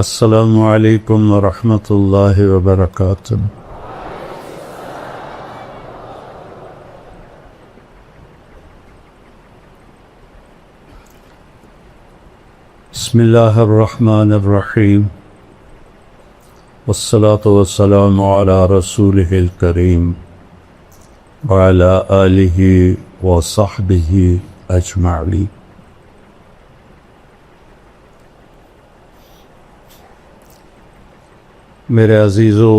السلام علیکم ورحمۃ اللہ وبرکاتہ۔ بسم اللہ الرحمن الرحیم، والصلاة والسلام علی رسولہ الکریم وعلی آلہ وصحبہ اجمعین۔ میرے عزیزو،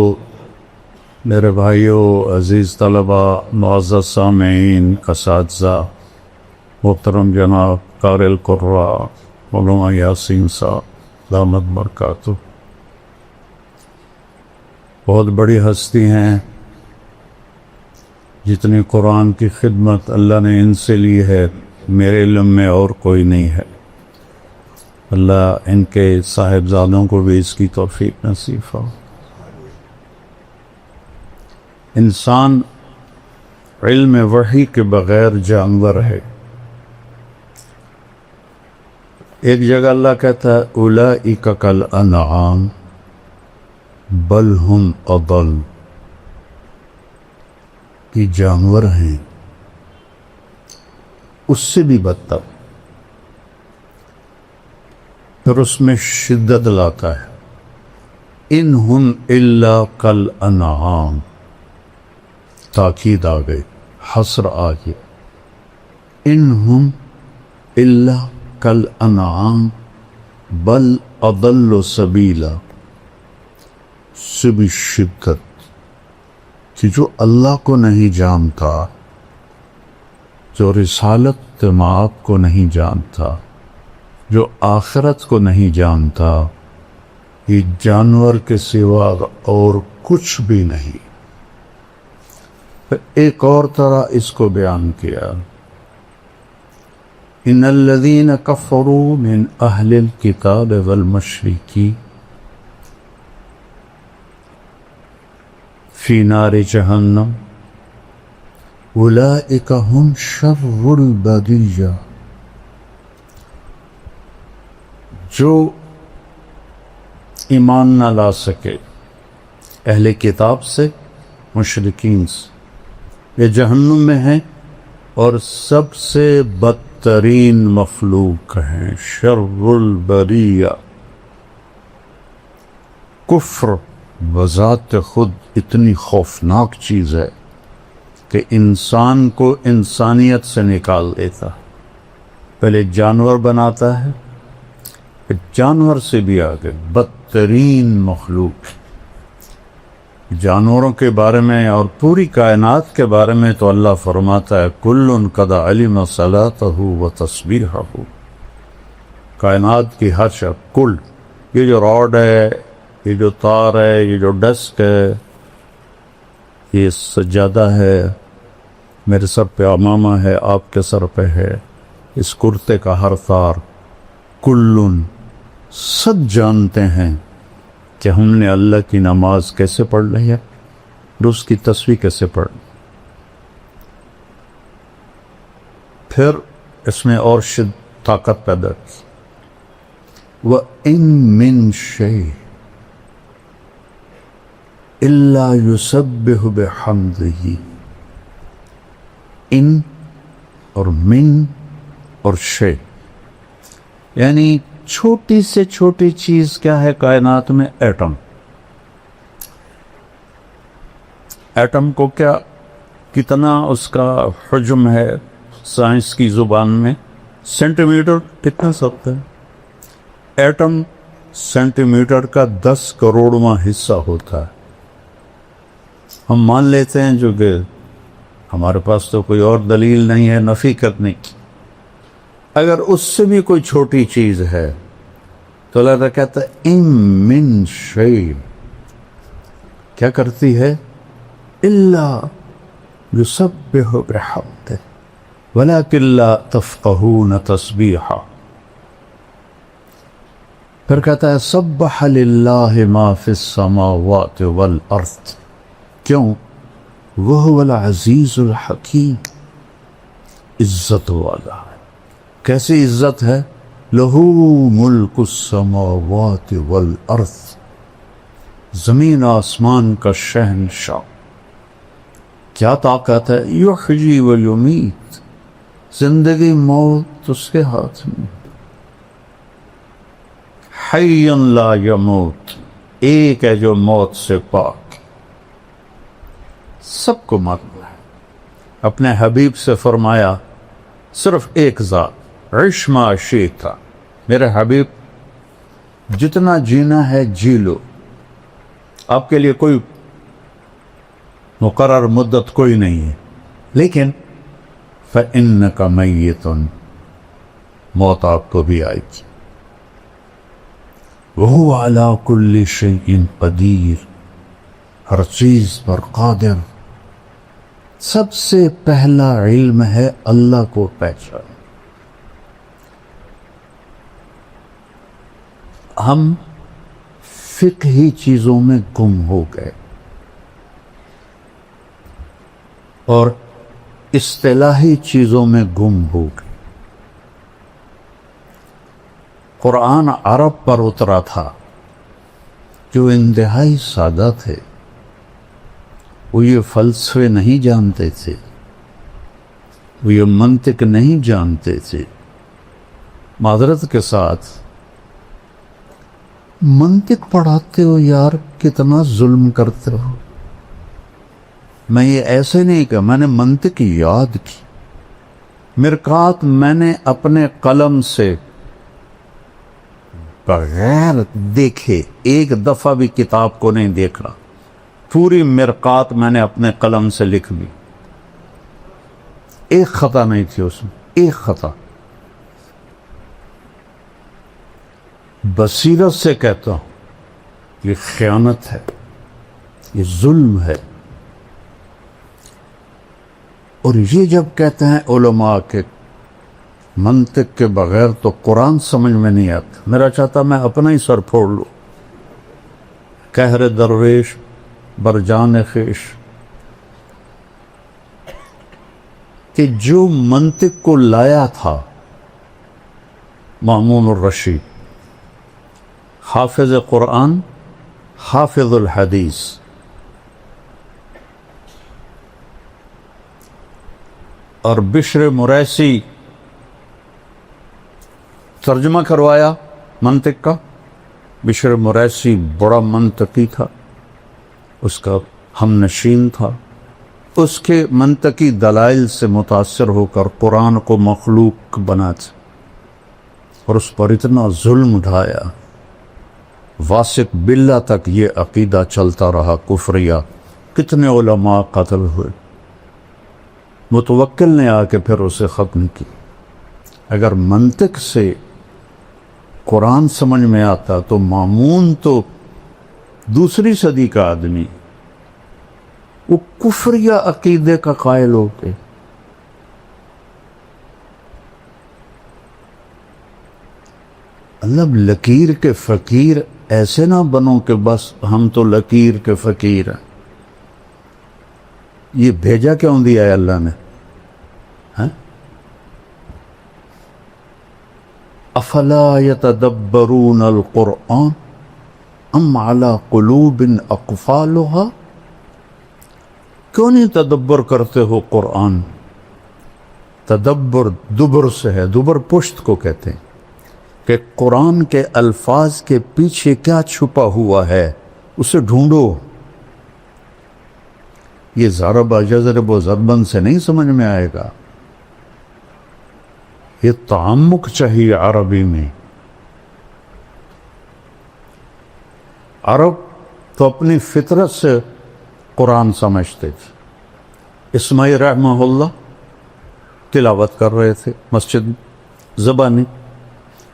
میرے بھائیوں، عزیز طلبہ، معزز سامعین، اساتذہ، محترم جناب قاری القراء مولانا یاسین صاحب دامت برکاتہ، بہت بڑی ہستی ہیں جتنی قرآن کی خدمت اللہ نے ان سے لی ہے، میرے علم میں اور کوئی نہیں ہے۔ اللہ ان کے صاحبزادوں کو بھی اس کی توفیق نصیب ہو۔ انسان علم وحی کے بغیر جانور ہے۔ ایک جگہ اللہ کہتا ہے اولئک کالانعام بل ہم اضل، یہ جانور ہیں اس سے بھی بدتر۔ پھر اس میں شدت لاتا ہے، ان ہم الا کالانعام، تاکید آ گئی، حصر آ گیا، ان ہم الا کالانعام بل اضل سبیلا، سے بھی شدت کہ جو اللہ کو نہیں جانتا، جو رسالت مآب کو نہیں جانتا، جو آخرت کو نہیں جانتا، یہ جانور کے سوا اور کچھ بھی نہیں۔ ایک اور طرح اس کو بیان کیا، ان الذین کفروا من اہل الکتاب والمشرکین فی نار جہنم اولئک ہم شر البریہ، جو ایمان نہ لا سکے اہل کتاب سے، مشرکین سے، یہ جہنم میں ہیں اور سب سے بدترین مخلوق ہیں، شر البریہ۔ کفر بذات خود اتنی خوفناک چیز ہے کہ انسان کو انسانیت سے نکال دیتا، پہلے جانور بناتا ہے، پھر جانور سے بھی آگے بدترین مخلوق۔ جانوروں کے بارے میں اور پوری کائنات کے بارے میں تو اللہ فرماتا ہے کل قد علم صلاتہ و تسبیحہ، کائنات کی ہر شے، کل، یہ جو راڈ ہے، یہ جو تار ہے، یہ جو ڈسک ہے، یہ سجادہ ہے، میرے سر پہ امامہ ہے، آپ کے سر پہ ہے، اس کرتے کا ہر تار، کلن، سب جانتے ہیں کہ ہم نے اللہ کی نماز کیسے پڑھ لی ہے اور اس کی تسبیح کیسے پڑھ لی۔ پھر اس میں اور طاقت پیدا کی، وَإِن مِّن شَيْءٍ إِلَّا يُسَبِّحُ بِحَمْدِهِ، ان اور من اور شے، یعنی چھوٹی سے چھوٹی چیز کیا ہے کائنات میں؟ ایٹم۔ ایٹم کو کیا، کتنا اس کا حجم ہے سائنس کی زبان میں؟ سینٹی میٹر کتنا سخت ہے؟ ایٹم سینٹی میٹر کا 10 کروڑواں حصہ ہوتا ہے۔ ہم مان لیتے ہیں جو کہ ہمارے پاس تو کوئی اور دلیل نہیں ہے نفی کرنے کی، اگر اس سے بھی کوئی چھوٹی چیز ہے تو اللہ تعالیٰ کہتا ہے ان من شیء، کیا کرتی ہے؟ الا یسبح بحمدہ ولکن لا تفقہون تسبیحہ۔ پھر کہتا ہے سبح للہ ما فی السماوات والارض، کیوں؟ وہو العزیز الحکیم، عزت والا ہے۔ کیسی عزت ہے؟ لہو ملک السماوات والارض، زمین آسمان کا شہنشاہ، کیا طاقت ہے؟ یحیی و یمیت، زندگی موت اس کے ہاتھ میں، حی لا یموت، ایک ہے جو موت سے پاک، سب کو مرنا ہے۔ اپنے حبیب سے فرمایا صرف ایک ذات، عش ما شئت، میرے حبیب جتنا جینا ہے جی لو، آپ کے لیے کوئی مقرر مدت کوئی نہیں ہے، لیکن فَإِنَّكَ مَيِّتٌ، موت آپ کو بھی آئے گی۔ وَهُوَ عَلَىٰ كُلِّ شَيْءٍ قَدِيرٌ، ہر چیز پر قادر۔ سب سے پہلا علم ہے اللہ کو پہچان۔ ہم فقہی چیزوں میں گم ہو گئے اور اصطلاحی چیزوں میں گم ہو گئے۔ قرآن عرب پر اترا تھا جو انتہائی سادہ تھے، وہ یہ فلسفے نہیں جانتے تھے، وہ یہ منطق نہیں جانتے تھے۔ معذرت کے ساتھ منطق پڑھاتے ہو یار، کتنا ظلم کرتے ہو۔ میں یہ ایسے نہیں کہ میں نے منطق یاد کی، مرقات میں نے اپنے قلم سے بغیر دیکھے ایک دفعہ بھی کتاب کو نہیں دیکھا، پوری مرقات میں نے اپنے قلم سے لکھ لی، ایک خطا نہیں تھی اس میں، ایک خطا۔ بصیرت سے کہتا ہوں یہ خیانت ہے، یہ ظلم ہے۔ اور یہ جب کہتے ہیں علماء کے منطق کے بغیر تو قرآن سمجھ میں نہیں آتا، میرا چاہتا میں اپنا ہی سر پھوڑ لوں۔ قہر درویش برجان خیش، کہ جو منطق کو لایا تھا مامون الرشید، حافظ قرآن، حافظ الحدیث، اور بشر مریسی ترجمہ کروایا منطق کا۔ بشر مریسی بڑا منطقی تھا، اس کا ہم نشین تھا، اس کے منطقی دلائل سے متاثر ہو کر قرآن کو مخلوق بناتے اور اس پر اتنا ظلم ڈھایا، واسق باللہ تک یہ عقیدہ چلتا رہا کفریہ، کتنے علماء قتل ہوئے۔ متوکل نے آ کے پھر اسے ختم کی۔ اگر منطق سے قرآن سمجھ میں آتا تو مامون تو دوسری صدی کا آدمی، وہ کفریہ عقیدے کا قائل ہو کے اللہ لکیر کے فقیر ایسے نہ بنو کہ بس ہم تو لکیر کے فقیر ہیں۔ یہ بھیجا کیوں دیا ہے اللہ نے؟ افلا یتدبرون القرآن ام علی قلوب اقفالها، کیوں نہیں تدبر کرتے ہو قرآن؟ تدبر دبر سے ہے، دبر پشت کو کہتے ہیں، کہ قرآن کے الفاظ کے پیچھے کیا چھپا ہوا ہے اسے ڈھونڈو۔ یہ ضرب یضرب و ضربن سے نہیں سمجھ میں آئے گا، یہ تعمق چاہیے عربی میں۔ عرب تو اپنی فطرت سے قرآن سمجھتے تھے۔ اسماعیل رحمہ اللہ تلاوت کر رہے تھے مسجد زبانی،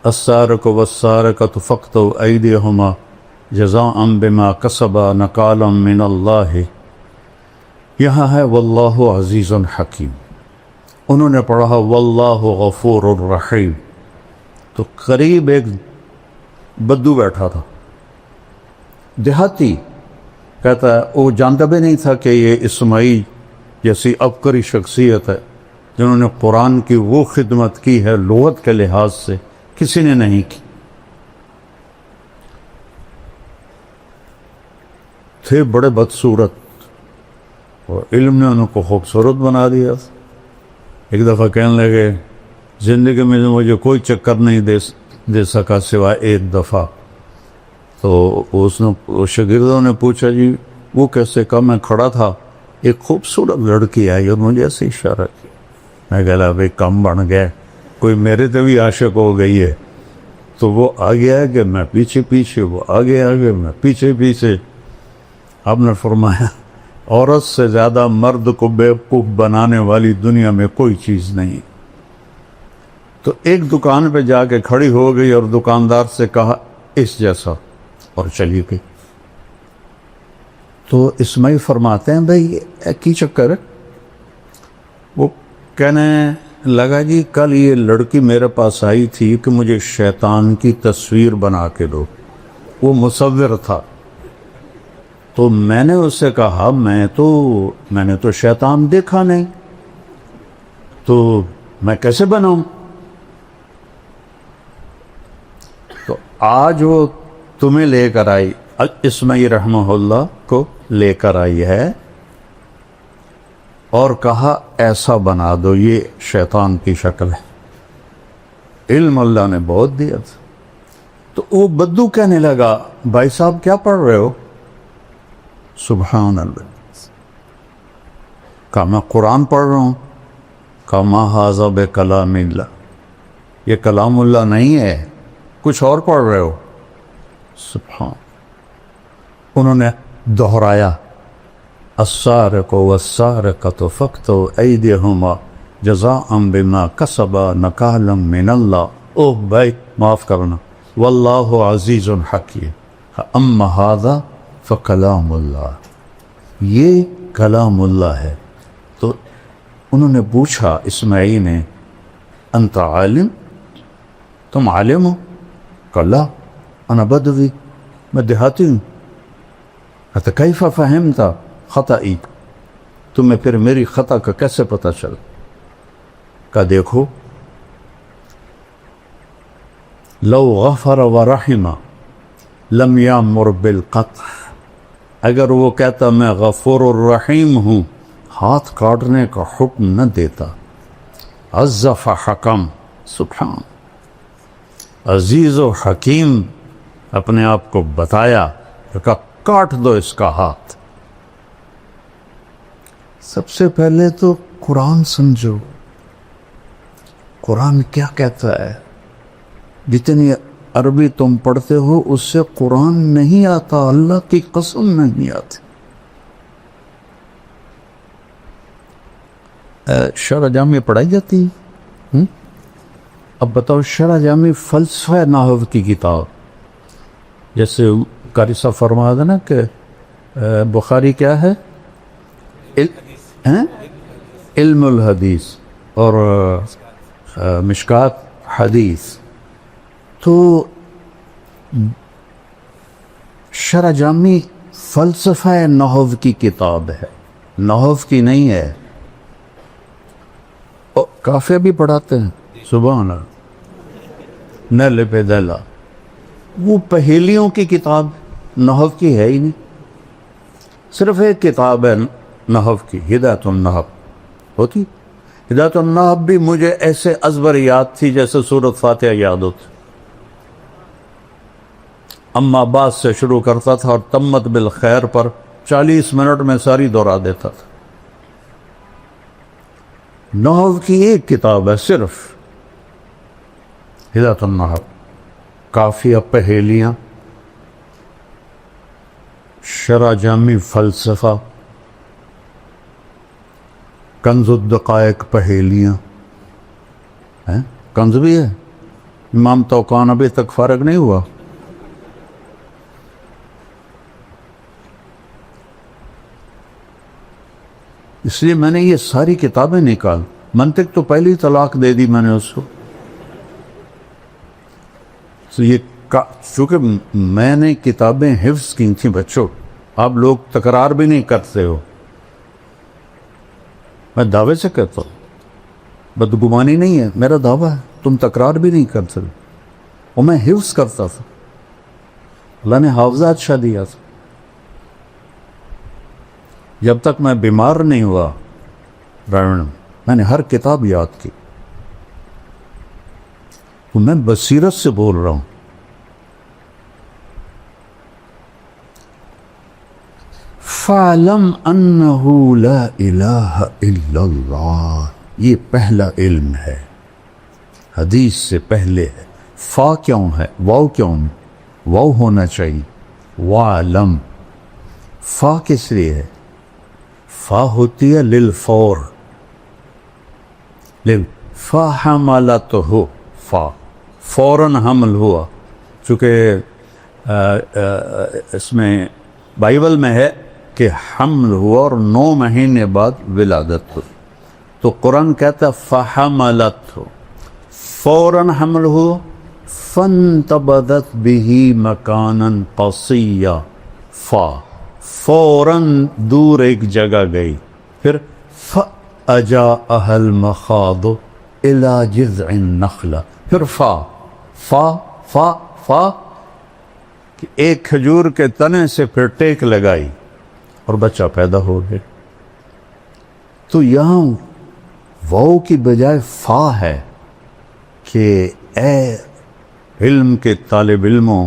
السارق والسارقۃ فاقطعوا ایدیہما جزاء بما کسبا نکالا من اللہ، یہاں ہے واللہ عزیز حکیم، انہوں نے پڑھا واللہ غفور الرحیم، تو قریب ایک بدو بیٹھا تھا دیہاتی، کہتا ہے وہ جانتا بھی نہیں تھا کہ یہ اسماعیل جیسی عبقری شخصیت ہے جنہوں نے قرآن کی وہ خدمت کی ہے لغت کے لحاظ سے کسی نے نہیں کی. تھے بڑے بدصورت اور علم نے ان کو خوبصورت بنا دیا. ایک دفعہ کہنے لگے زندگی میں مجھے کوئی چکر نہیں دے سکا سوائے ایک دفعہ. تو اس نے شاگردوں نے پوچھا جی وہ کیسے؟ کہا میں کھڑا تھا ایک خوبصورت لڑکی آئی اور مجھے ایسے اشارہ کیا. میں کہا بھائی کم بن گیا، کوئی میرے تے بھی عاشق ہو گئی ہے. تو وہ آگے آگے میں پیچھے پیچھے، وہ آگے آگے میں پیچھے پیچھے. آپ نے فرمایا عورت سے زیادہ مرد کو بیوقوف بنانے والی دنیا میں کوئی چیز نہیں. تو ایک دکان پہ جا کے کھڑی ہو گئی اور دکاندار سے کہا اس جیسا، اور چلی گئی. تو اسماعیل فرماتے ہیں بھائی کی چکر ہے؟ وہ کہنے لگا جی کل یہ لڑکی میرے پاس آئی تھی کہ مجھے شیطان کی تصویر بنا کے دو. وہ مصور تھا. تو میں نے اس سے کہا میں نے تو شیطان دیکھا نہیں، تو میں کیسے بناؤں؟ تو آج وہ تمہیں لے کر آئی، اسماعیل رحمہ اللہ کو لے کر آئی ہے اور کہا ایسا بنا دو، یہ شیطان کی شکل ہے. علم اللہ نے بہت دیا تھا. تو وہ بدو کہنے لگا بھائی صاحب کیا پڑھ رہے ہو؟ سبحان اللہ. کہا میں قرآن پڑھ رہا ہوں. کہا ما ھذا بکلام اللہ، یہ کلام اللہ نہیں ہے، کچھ اور پڑھ رہے ہو. سبحان. انہوں نے دہرایا السارق والسارقۃ فاقطعوا ایدیہما جزاء بما کسبا نکالا من اللہ. اوہ بھائی معاف کرنا، واللہ عزیز حکیم. اما ھذا فکلام اللہ، یہ کلام اللہ ہے. تو انہوں نے پوچھا اسماعیل نے انت عالم، تم عالم ہو؟ کہا انا بدوی، میں دیہاتی ہوں. کہتا کیف فہمت خطئی، تمہیں پھر میری خطا کا کیسے پتہ چلا؟ کہا دیکھو لو غفر ورحم لم یامر بالقطع، اگر وہ کہتا میں غفور الرحیم ہوں ہاتھ کاٹنے کا حکم نہ دیتا. عز فحکم، سبحان. عزیز و حکیم اپنے آپ کو بتایا، کہا کاٹ دو اس کا ہاتھ. سب سے پہلے تو قرآن سمجھو، قرآن کیا کہتا ہے. جتنی عربی تم پڑھتے ہو اس سے قرآن نہیں آتا، اللہ کی قسم نہیں آتی. شرح جامع پڑھائی جاتی ہے. اب بتاؤ شرح جامع فلسفہ نحو کی کتاب، جیسے قاری صاحب فرما دینا کہ بخاری کیا ہے؟ علم الحدیث اور مشکات حدیث. تو شرح جامع فلسفہ نحو کی کتاب ہے، نحو کی نہیں ہے. کافیہ بھی پڑھاتے ہیں، سبحان اللہ. نیل پہ دیلا، وہ پہیلیوں کی کتاب نحو کی ہے ہی نہیں. صرف ایک کتاب ہے نحو کی، ہدایت النحو ہوتی. ہدایت النحو بھی مجھے ایسے ازبر یاد تھی جیسے سورۃ فاتحہ یاد ہوتی. اما بعد سے شروع کرتا تھا اور تمت بالخیر پر 40 منٹ میں ساری دہرا دیتا تھا. نحو کی ایک کتاب ہے صرف ہدایت النحو. کافیہ پہیلیاں، شرح جامع فلسفہ، کنز الدقائق پہیلیاں ہیں. کنز بھی ہے. امام توقان ابھی تک فارغ نہیں ہوا. اس لیے میں نے یہ ساری کتابیں نکال. منطق تو پہلی طلاق دے دی میں نے اس کو. یہ چونکہ میں نے کتابیں حفظ کی تھیں بچوں، آپ لوگ تکرار بھی نہیں کرتے ہو. میں دعوے سے کہتا ہوں، بدگمانی نہیں ہے، میرا دعویٰ ہے، تم تکرار بھی نہیں کرتے. اور میں حفظ کرتا تھا. اللہ نے حافظہ اچھا دیا تھا. جب تک میں بیمار نہیں ہوا راوڑ میں نے ہر کتاب یاد کی. تو میں بصیرت سے بول رہا ہوں. فَعْلَمْ أَنَّهُ لَا إِلَهَ إِلَّا اللَّهِ یہ پہلا علم ہے، حدیث سے پہلے ہے. فا کیوں ہے؟ واو کیوں؟ واو ہونا چاہیے. وَعْلَمْ فا کس لیے ہے؟ فا ہوتی ہے للفور، فَحَمَلَتْهُ فا فوراً حمل ہوا. چونکہ اس میں بائبل میں ہے کہ حمل ہوا اور 9 مہینے بعد ولادت ہوئی، تو قرآن کہتا ہے فَحَمَلَتْهُ فوراً حمل ہوا. فَانْتَبَذَتْ بِهِ مَكَانًا قَصِيًّا فا فوراً دور ایک جگہ گئی. پھر فَأَجَاءَهَا الْمَخَاضُ إِلَى جِذْعِ النَّخْلَةِ پھر فا فا فا فا کہ ایک کھجور کے تنے سے پھر ٹیک لگائی اور بچہ پیدا ہو گیا. تو یہاں واو کی بجائے فا ہے کہ اے علم کے طالب علموں،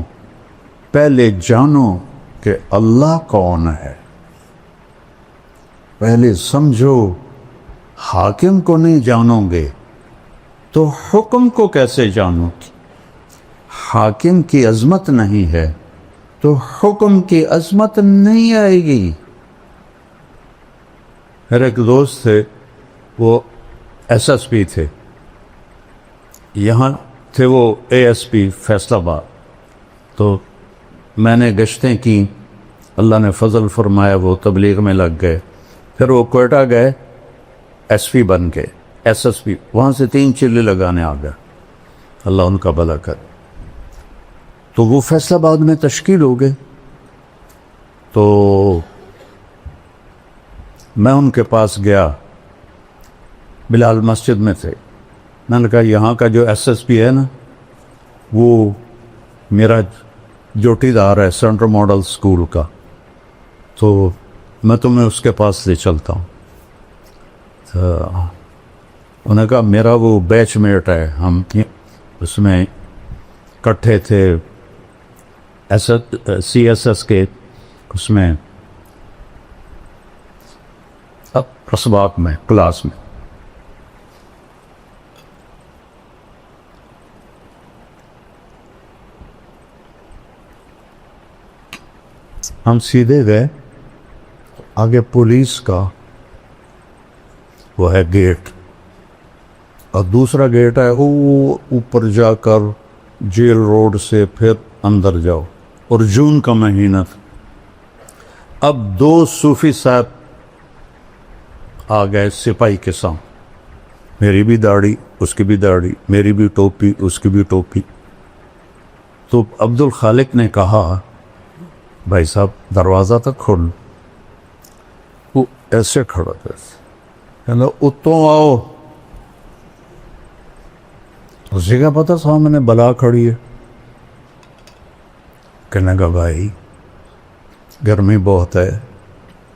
پہلے جانو کہ اللہ کون ہے. پہلے سمجھو. حاکم کو نہیں جانو گے تو حکم کو کیسے جانو گے؟ حاکم کی عظمت نہیں ہے تو حکم کی عظمت نہیں آئے گی. میرے ایک دوست تھے، وہ ایس ایس پی تھے، یہاں تھے وہ اے ایس پی فیصل آباد. تو میں نے گشتیں کی، اللہ نے فضل فرمایا وہ تبلیغ میں لگ گئے. پھر وہ کوئٹہ گئے، ایس پی بن کے ایس ایس پی، وہاں سے 3 چلے لگانے آ گئے. اللہ ان کا بھلا کرے. تو وہ فیصل آباد میں تشکیل ہو گئے. تو میں ان کے پاس گیا، بلال مسجد میں تھے. میں نے کہا یہاں کا جو ایس ایس پی ہے نا، وہ میرا جوٹی دار ہے سینٹرل ماڈل اسکول کا، تو میں تمہیں اس کے پاس لے چلتا ہوں. تو انہوں نے کہا میرا وہ بیچ میٹ ہے، ہم اس میں کٹھے تھے سی ایس ایس کے، اس میں اب رسباق میں کلاس میں. ہم سیدھے گئے، آگے پولیس کا وہ ہے گیٹ، اور دوسرا گیٹ ہے وہ اوپر جا کر جیل روڈ سے پھر اندر جاؤ. اور جون کا مہینہ تھا. اب 2 صوفی صاحب آ گئے سپاہی کے سامنے. میری بھی داڑھی، اس کی بھی داڑھی، میری بھی ٹوپی، اس کی بھی ٹوپی. تو عبد الخالق نے کہا بھائی صاحب دروازہ تک کھول. وہ ایسے کھڑا تھا، کہنا اتوں آؤ. اسی کا پتہ سامنے بلا کھڑی ہے. کہنے کا بھائی گرمی بہت ہے،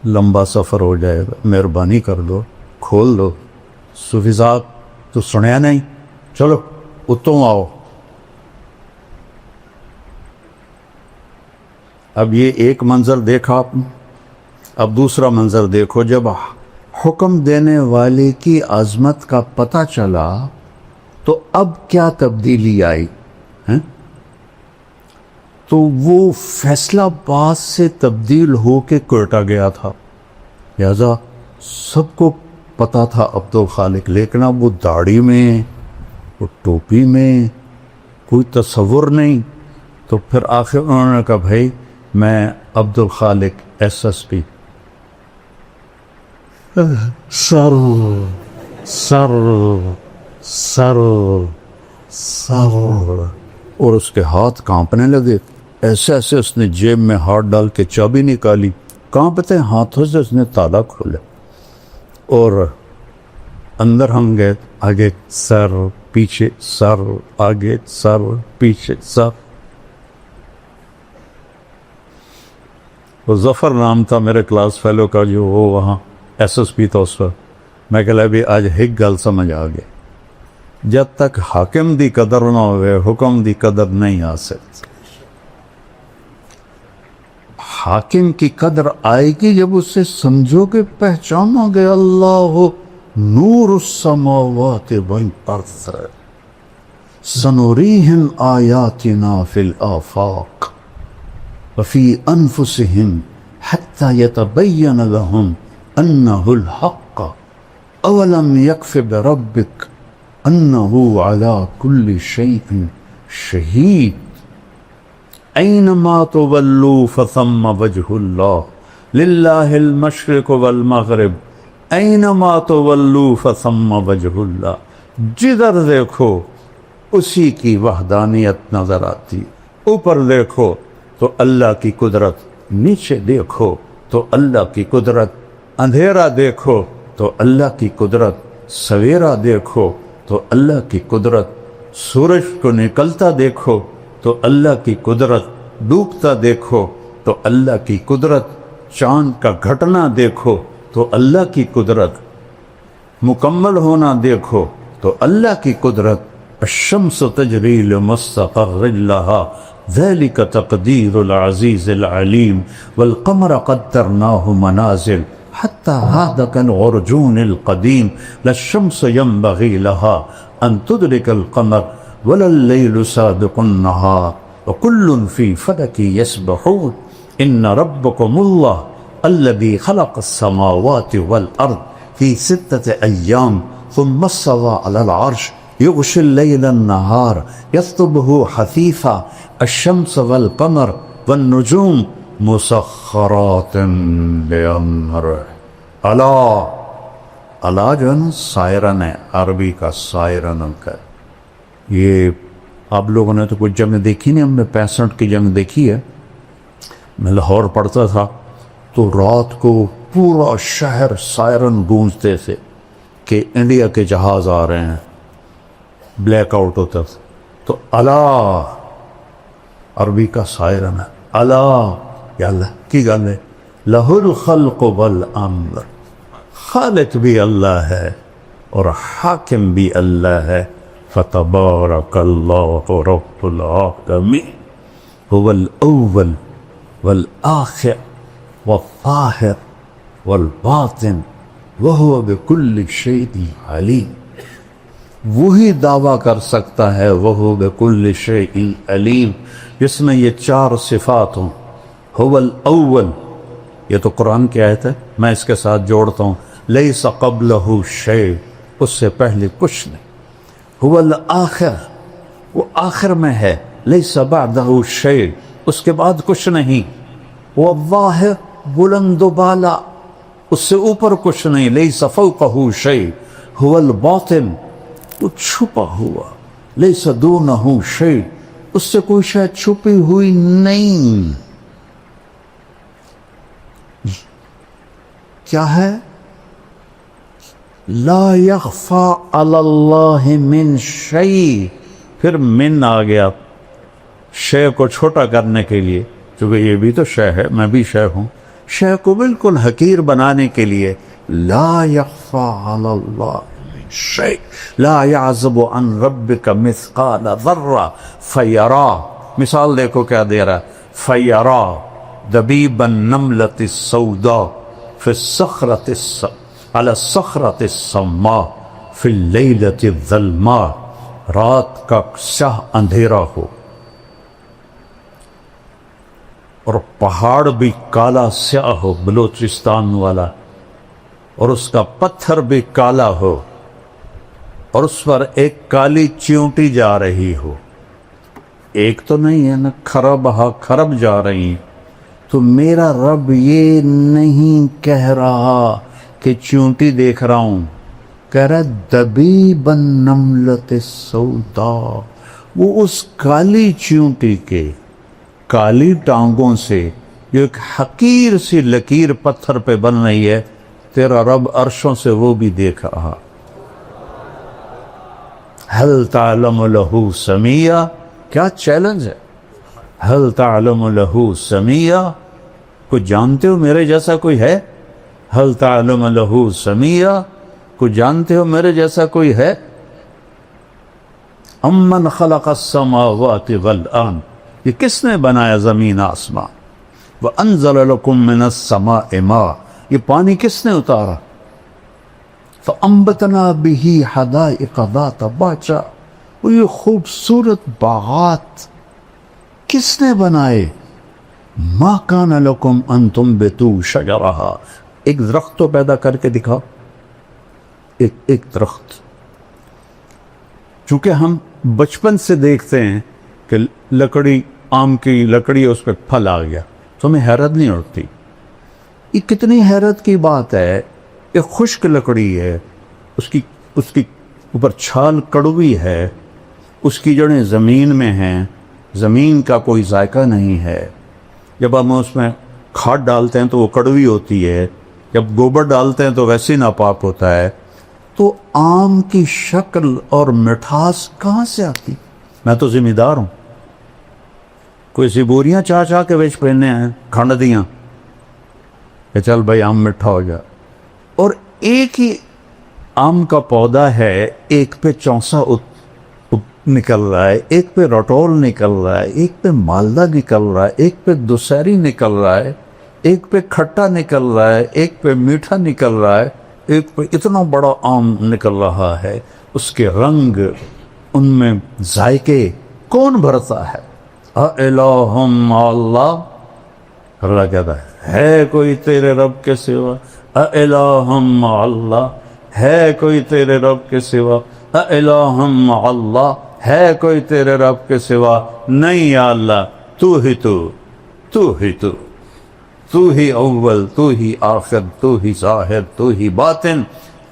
لمبا سفر ہو جائے گا، مہربانی کر دو، کھول دو. صوفی صاحب تو سنیا نہیں، چلو اتوں آؤ. اب یہ ایک منظر دیکھا آپ نے، اب دوسرا منظر دیکھو. جب حکم دینے والے کی عظمت کا پتہ چلا تو اب کیا تبدیلی آئی ہیں؟ تو وہ فیصل آباد سے تبدیل ہو کے کوئٹہ گیا تھا، لہذا سب کو پتا تھا عبد الخالق. لیکن اب وہ داڑھی میں، وہ ٹوپی میں کوئی تصور نہیں. تو پھر آخر انہوں نے کہا بھائی میں Abdul Khaliq S S P. سر سر سر سر، اور اس کے ہاتھ کانپنے لگے. ایسے ایسے اس نے جیب میں ہاتھ ڈال کے چابی نکالی، کانپتے ہاتھوں سے اس نے تالا کھولا اور اندر ہم گئے. آگے سر پیچھے سر، آگے سر، پیچھے سر. وہ ظفر نام تھا میرے کلاس فیلو کا، جو وہ وہاں ایس ایس پی تھا اس پر. میں کہ بھی آج ایک گل سمجھ آ گئی، جب تک حاکم دی قدر نہ ہوئے حکم دی قدر نہیں آ سکتی. حاکم کی قدر آئے گی جب اسے سمجھو گے، پہچانو گے اللہ نور السماوات والارض سنریہم آیاتنا فی الآفاق وفی انفسہم حتی یتبین لہم انہ الحق اولم یکف بربک انہ علی کل شیء شہید اینما تولوا فثم وجہ اللہ للہ المشرق والمغرب اینما تولوا فثم وجہ اللہ. جدھر دیکھو اسی کی وحدانیت نظر آتی. اوپر دیکھو تو اللہ کی قدرت، نیچے دیکھو تو اللہ کی قدرت، اندھیرا دیکھو تو اللہ کی قدرت، سویرا دیکھو تو اللہ کی قدرت، سورج کو نکلتا دیکھو تو اللہ کی قدرت، ڈوبتا دیکھو تو اللہ کی قدرت، چاند کا گھٹنا دیکھو تو اللہ کی قدرت، مکمل ہونا دیکھو تو اللہ کی قدرت. الشمس تجری لمستقر لها ذلك تقدیر العزیز العلیم والقمر قدرناه منازل حتى عاد كالعرجون القدیم لا الشمس ينبغي لها ان تدرك القمر ولا الليل سابق النهار وكل في فلك يسبحون ان ربكم الله الذي خلق السماوات والارض في 6 ايام ثم استوى على العرش يغشي الليل النهار يطلبه حثيثا الشمس والقمر والنجوم مسخرات بأمره. الا جو ہے نا سائرن ہے، عربی کا سائرن کا. یہ آپ لوگوں نے تو کچھ جنگ دیکھی نہیں، ہم نے 65 کی جنگ دیکھی ہے. میں لاہور پڑھتا تھا تو رات کو پورا شہر سائرن گونجتے تھے کہ انڈیا کے جہاز آ رہے ہیں. بلیک آؤٹ ہوتا تھا تو اللہ عربی کا سائرن ہے. اللہ یا اللہ کی گل ہے. لہ الخلق والامر، خالق بھی اللہ ہے اور حاکم بھی اللہ ہے. فتبارک اللہ رب العالمین هو الاول والآخر والظاہر والباطن وهو بكل شيء علیم. وہی دعویٰ کر سکتا ہے وهو بكل شيء علیم جس میں یہ 4 صفات ہوں. هو الاول، یہ تو قرآن کی آیت ہے، میں اس کے ساتھ جوڑتا ہوں لیس قبلہ شیء، اس سے پہلے کچھ نہیں. هو الآخر، وہ آخر میں ہے. لیس بعدہ شیء، اس کے بعد کچھ نہیں. وہ الظاہر، بلند و بالا، اس سے اوپر کچھ نہیں. لیس فوقہ شیء. هو الباطن، وہ چھپا ہوا. لیس دونہ شیء، اس سے کوئی شاید چھپی ہوئی نہیں. کیا ہے؟ لا یخفی علی اللہ من شیء. پھر من آ گیا شے کو چھوٹا کرنے کے لیے، چونکہ یہ بھی تو شے ہے، میں بھی شے ہوں. شے کو بالکل حقیر بنانے کے لیے لا یخفی علی اللہ من شیء لا یعزب عن ربک مثقال ذرہ فیرا. مثال دیکھو کیا دے رہا ہے. فیرا دبیب النملۃ السوداء فی الصخرۃ علی الصخرۃ الصماء فی اللیلۃ الظلماء. رات کا سیاہ اندھیرا ہو اور پہاڑ بھی کالا سیاہ ہو، بلوچستان والا، اور اس کا پتھر بھی کالا ہو اور اس پر ایک کالی چیونٹی جا رہی ہو. ایک تو نہیں ہے نا، کھرب ہا کھرب جا رہی ہیں. تو میرا رب یہ نہیں کہہ رہا کہ چیونٹی دیکھ رہا ہوں، کہہ رہا دبیب النملۃ السوداء. وہ اس کالی چیونٹی کے کالی ٹانگوں سے جو ایک حقیر سی لکیر پتھر پہ بن رہی ہے، تیرا رب عرشوں سے وہ بھی دیکھ رہا. هل تعلم له سميا, کیا چیلنج ہے. هل تعلم له سميا, کوئی جانتے ہو میرے جیسا کوئی ہے؟ هل تعلم له سميا, کوئی جانتے ہو میرے جیسا کوئی ہے؟ امن خلق السماوات والارض, یہ کس نے بنایا زمین آسمان؟ وانزل لكم من السماء ماء, یہ پانی کس نے اتارا؟ فانبتنا به حدائق ذات بہجہ, وہ یہ خوبصورت باغات کس نے بنائے؟ ما کان لکم ان تنبتوا شجرہا, ایک درخت تو پیدا کر کے دکھاؤ, ایک درخت. چونکہ ہم بچپن سے دیکھتے ہیں کہ لکڑی, آم کی لکڑی ہے, اس پہ پھل آ گیا, تو ہمیں حیرت نہیں ہوتی. یہ کتنی حیرت کی بات ہے, ایک خشک لکڑی ہے, اس کی اوپر چھال کڑوی ہے, اس کی جڑیں زمین میں ہیں, زمین کا کوئی ذائقہ نہیں ہے. جب ہم اس میں کھاد ڈالتے ہیں تو وہ کڑوی ہوتی ہے, جب گوبر ڈالتے ہیں تو ویسے ناپاک ہوتا ہے. تو آم کی شکل اور مٹھاس کہاں سے آتی؟ میں تو ذمہ دار ہوں. کوئی سی بوریاں چاہ کے بیچ پہننے ہیں, کھنڈ دیاں کہ چل بھائی آم میٹھا ہو جائے. اور ایک ہی آم کا پودا ہے, ایک پہ چونسا نکل رہا ہے, ایک پہ رٹول نکل رہا ہے, ایک پہ مالدہ نکل رہا ہے, ایک پہ دسہری نکل رہا ہے, ایک پہ کھٹا نکل رہا ہے, ایک پہ میٹھا نکل رہا ہے, ایک پہ اتنا بڑا آم نکل رہا ہے. اس کے رنگ, ان میں ذائقے کون بھرتا ہے؟ اِلَٰهٌ مَّعَ اللَّهِ, اللہ کہتا ہے کوئی تیرے رب کے سوا؟ اِلَٰهٌ مَّعَ اللَّهِ, ہے کوئی تیرے رب کے سوا؟ اِلَٰهٌ مَّعَ اللَّهِ, ہے کوئی تیرے رب کے سوا؟ نہیں یا اللہ, تو ہی تو ہی اول, تو ہی آخر, تو ہی ظاہر, تو ہی باطن,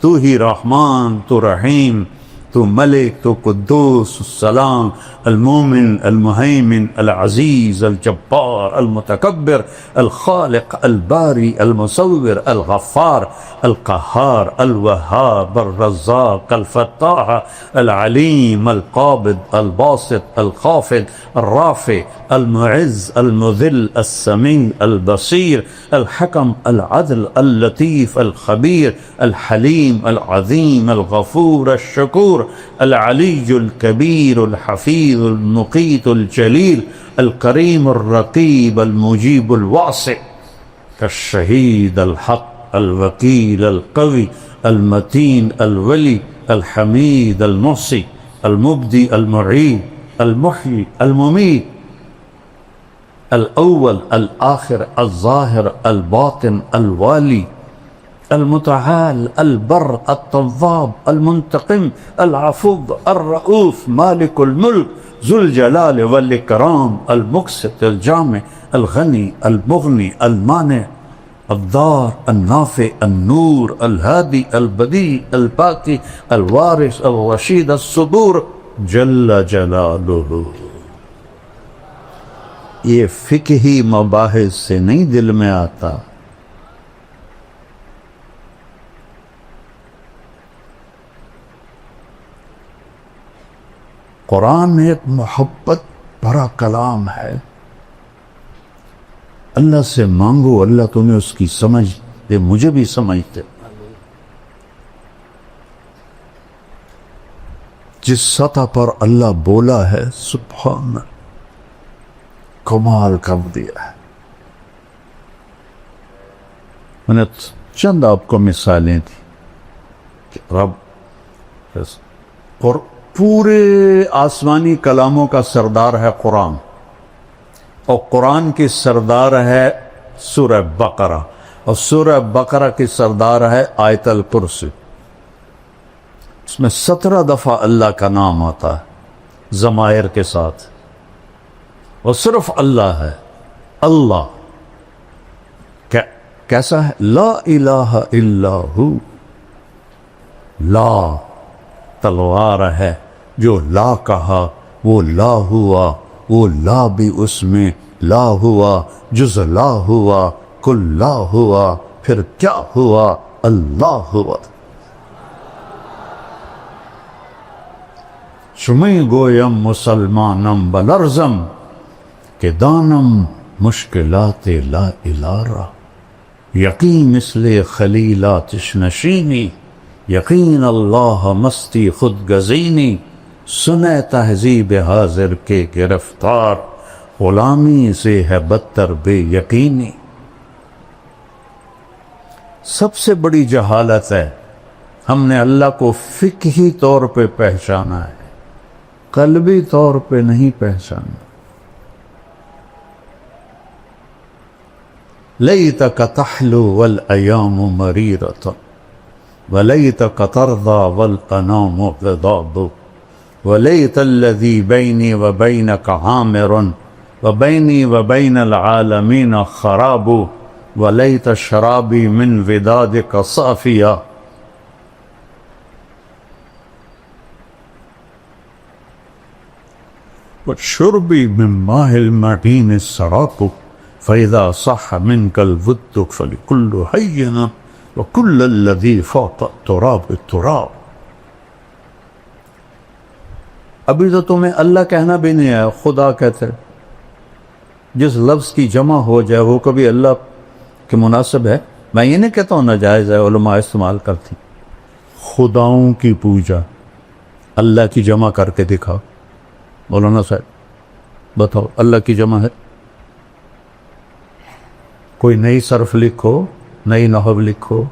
تو ہی رحمان, تو رحیم, تو ملک, تو قدوس, السلام, المومن, المہیمن, العزیز, الجبار, المتکبر, الخالق, الباری, المصور, الغفار, القہار, الوہاب, الرزاق, الفتاح, العلیم, القابض, الباسط, الخافض, الرافع, المعز, المذل, السمیع, البصیر, الحکم, العدل, اللطیف, الخبیر, الحلیم, العظیم, الغفور, الشکور, العلی الکبیر, الحفیظ, المقیت, الجلیل, الکریم, الرقیب, المجیب, الواسع, الشہید, الحق, الوکیل, القوی, المتین, الولی, الحمید, المحصی, المبدی, المعید, المحیی, الممیت, الاول, الآخر, الظاہر, الباطن, الوالی, المتعال, البر, التواب, المنتقم, العفو, الرؤوف, مالک الملک, ذو الجلال والاکرام, المقسط, الجامع, الغنی, المغنی, المانع, الضار, النافع, النور, الهادي, البديع, الباقي, الوارث, الرشيد, الصبور, جل جلالہ. یہ فقہی مباحث سے نہیں دل میں آتا. قرآن ایک محبت بھرا کلام ہے. اللہ سے مانگو, اللہ تمہیں اس کی سمجھ دے, مجھے بھی سمجھ دے. جس سطح پر اللہ بولا ہے, سبحان اللہ, کمال کر دیا ہے. میں نے چند آپ کو مثالیں دی کہ رب اور پورے آسمانی کلاموں کا سردار ہے قرآن, اور قرآن کی سردار ہے سورہ بقرہ, اور سورہ بقرہ کی سردار ہے آیت الکرسی. اس میں 17 دفعہ اللہ کا نام آتا ہے ضمائر کے ساتھ, اور صرف اللہ ہے. اللہ کیسا ہے؟ لا الہ الا ہو. لا تلوار ہے, جو لا کہا وہ لا ہوا, وہ لا بھی اس میں لا ہوا, جز لا ہوا, کل لا ہوا, پھر کیا ہوا؟ اللہ ہوا. چمی گویم مسلمانم بلرزم کہ دانم مشکلات لا الارا یقین مثل خلیلاتش نشینی یقین اللہ مستی خود گزینی سنے تہذیب حاضر کے گرفتار غلامی سے ہے بدتر بے یقینی. سب سے بڑی جہالت ہے ہم نے اللہ کو فقہی طور پہ پہچانا ہے، قلبی طور پہ نہیں پہچانا. لیتک تحلو والایام مریرۃ ولیتک ترضى والانام غضاب ولیت الذی بینی وبینک عامر وبینی وبین العالمین خراب ولیت شرابی من ودادک صافیہ. وشربی من ماء المعین السراق فإذا صح منك الود فلكل حين وكل الذي فوق التراب التراب. ابھی تو تمہیں اللہ کہنا بھی نہیں ہے، خدا کہتے. جس لفظ کی جمع ہو جائے وہ کبھی اللہ کے مناسب ہے؟ میں یہ نہیں کہتا ہوں ناجائز ہے، علماء استعمال کرتی. خداؤں کی پوجا اللہ کی جمع کر کے دکھاؤ. مولانا صاحب بتاؤ اللہ کی جمع ہے؟ کوئی نئی صرف لکھو، نئی نحو لکھو.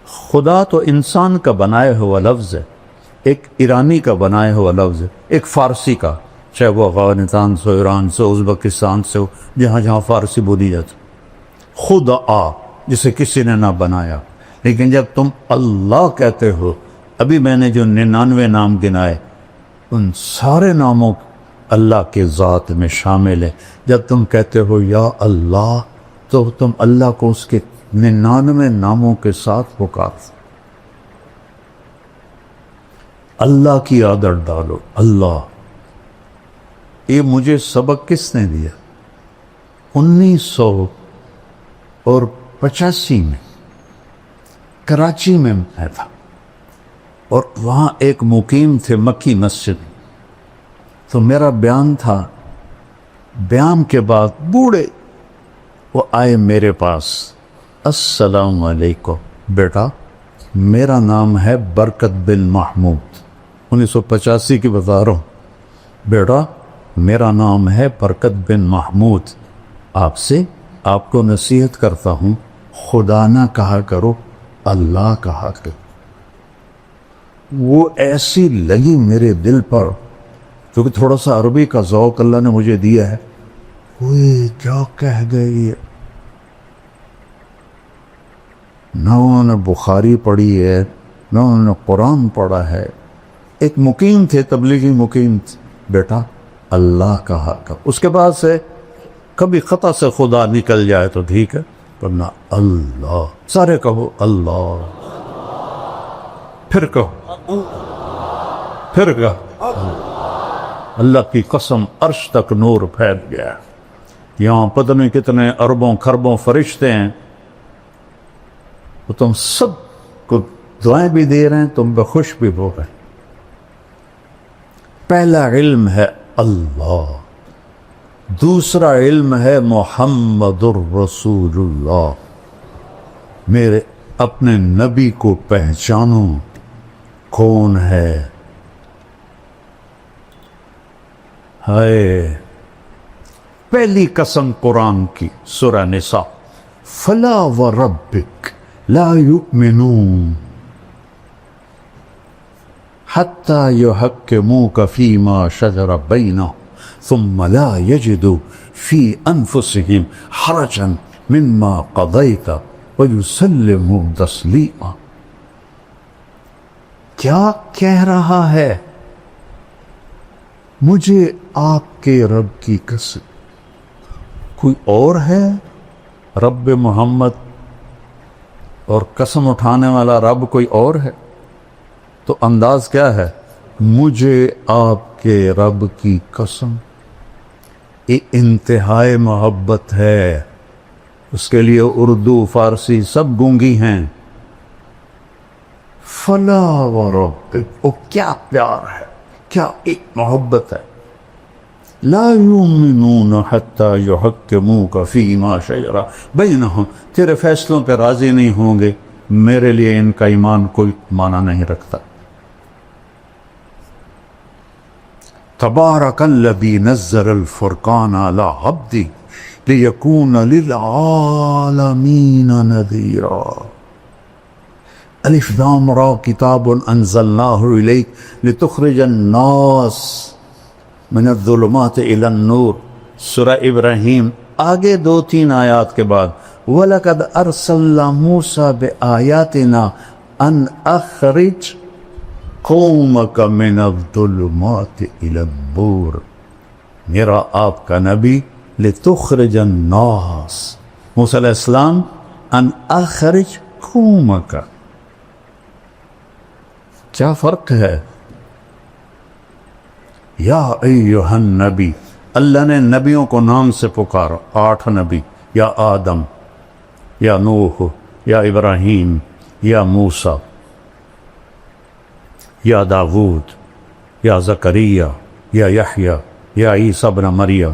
خدا تو انسان کا بنایا ہوا لفظ ہے، ایک ایرانی کا بنایا ہوا لفظ ہے، ایک فارسی کا، چاہے وہ افغانستان سے، ایران سے، ازبکستان سے ہو، جہاں جہاں فارسی بولی جاتی. خدا جسے کسی نے نہ بنایا. لیکن جب تم اللہ کہتے ہو، ابھی میں نے جو 99 نام گنائے ان سارے ناموں اللہ کے ذات میں شامل ہے. جب تم کہتے ہو یا اللہ تو تم اللہ کو اس کے 99 ناموں کے ساتھ پکارو. اللہ کی عادت ڈالو. اللہ. یہ مجھے سبق کس نے دیا؟ 1985 میں کراچی میں میں تھا اور وہاں ایک مقیم تھے مکی مسجد. تو میرا بیان تھا. بیان کے بعد بوڑھے وہ آئے میرے پاس. السلام علیکم بیٹا، میرا نام ہے برکت بن محمود. 1985 کی بتا رہا ہوں. بیٹا میرا نام ہے برکت بن محمود، آپ کو نصیحت کرتا ہوں، خدا نہ کہا کرو، اللہ کہا کرو. وہ ایسی لگی میرے دل پر کیونکہ تھوڑا سا عربی کا ذوق اللہ نے مجھے دیا ہے. وہ کیا کہہ گئی. نہ انہوں نے بخاری پڑھی ہے نہ انہوں نے قرآن پڑھا ہے. ایک مقیم تھے، تبلیغی مقیم تھے. بیٹا اللہ کہا کر. اس کے بعد سے کبھی خطا سے خدا نکل جائے تو ٹھیک ہے، ورنہ اللہ. سارے کہو اللہ، پھر کہو، پھر کہو. اللہ کی قسم عرش تک نور پھیل گیا. یہاں پتہ نہیں کتنے اربوں خربوں فرشتے ہیں، وہ تم سب کو دعائیں بھی دے رہے ہیں، تم پہ خوش بھی ہو رہے ہیں. پہلا علم ہے اللہ، دوسرا علم ہے محمد الرسول اللہ. میرے اپنے نبی کو پہچانو کون ہے. ہائے پہلی قسم قرآن کی سورہ نساء، فلا وربک لا یؤمنون حتی یحکموک فیما شجر بینہم ثم لا یجدوا فی انفسہم حرجا مما قضیت ویسلموا تسلیما. کیا کہہ رہا ہے؟ مجھے آپ کے رب کی قسم، کوئی اور ہے رب محمد اور قسم اٹھانے والا رب کوئی اور ہے؟ تو انداز کیا ہے؟ مجھے آپ کے رب کی قسم. یہ انتہائی محبت ہے. اس کے لیے اردو فارسی سب گونگی ہیں. فلا وربک، وہ کیا پیار ہے، کیا ایک محبت ہے. لا یؤمنون حتی یحکموک فیما شجر بینہم، تیرے فیصلوں پہ راضی نہیں ہوں گے، میرے لیے ان کا ایمان کوئی معنی نہیں رکھتا. تبارک الذی نزل الفرقان علی عبدہ لیکون للعالمین نذیرا. الف لام را کتاب انزلناہ الیک لتخرج الناس من الظلمات الی النور. سورہ ابراہیم آگے 2-3 آیات کے بعد وَلَقَدْ أَرْسَلْنَا مُوسَى بِآيَاتِنَا أَنْ أَخْرِجْ قَوْمَكَ مِنَ الظُّلُمَاتِ إِلَى النُّورِ. میرا آپ کا نبی لِتُخْرِجَ النَّاسِ، موسیٰ علیہ السلام، أَنْ أَخْرِجْ قَوْمَكَ. کیا فرق ہے؟ یا ایہا النبی، اللہ نے نبیوں کو نام سے پکارا، 8 نبی، یا آدم، یا نوح، یا ابراہیم، یا موسیٰ، یا داود، یا زکریا، یا یحییٰ، یا عیسیٰ ابن مریم.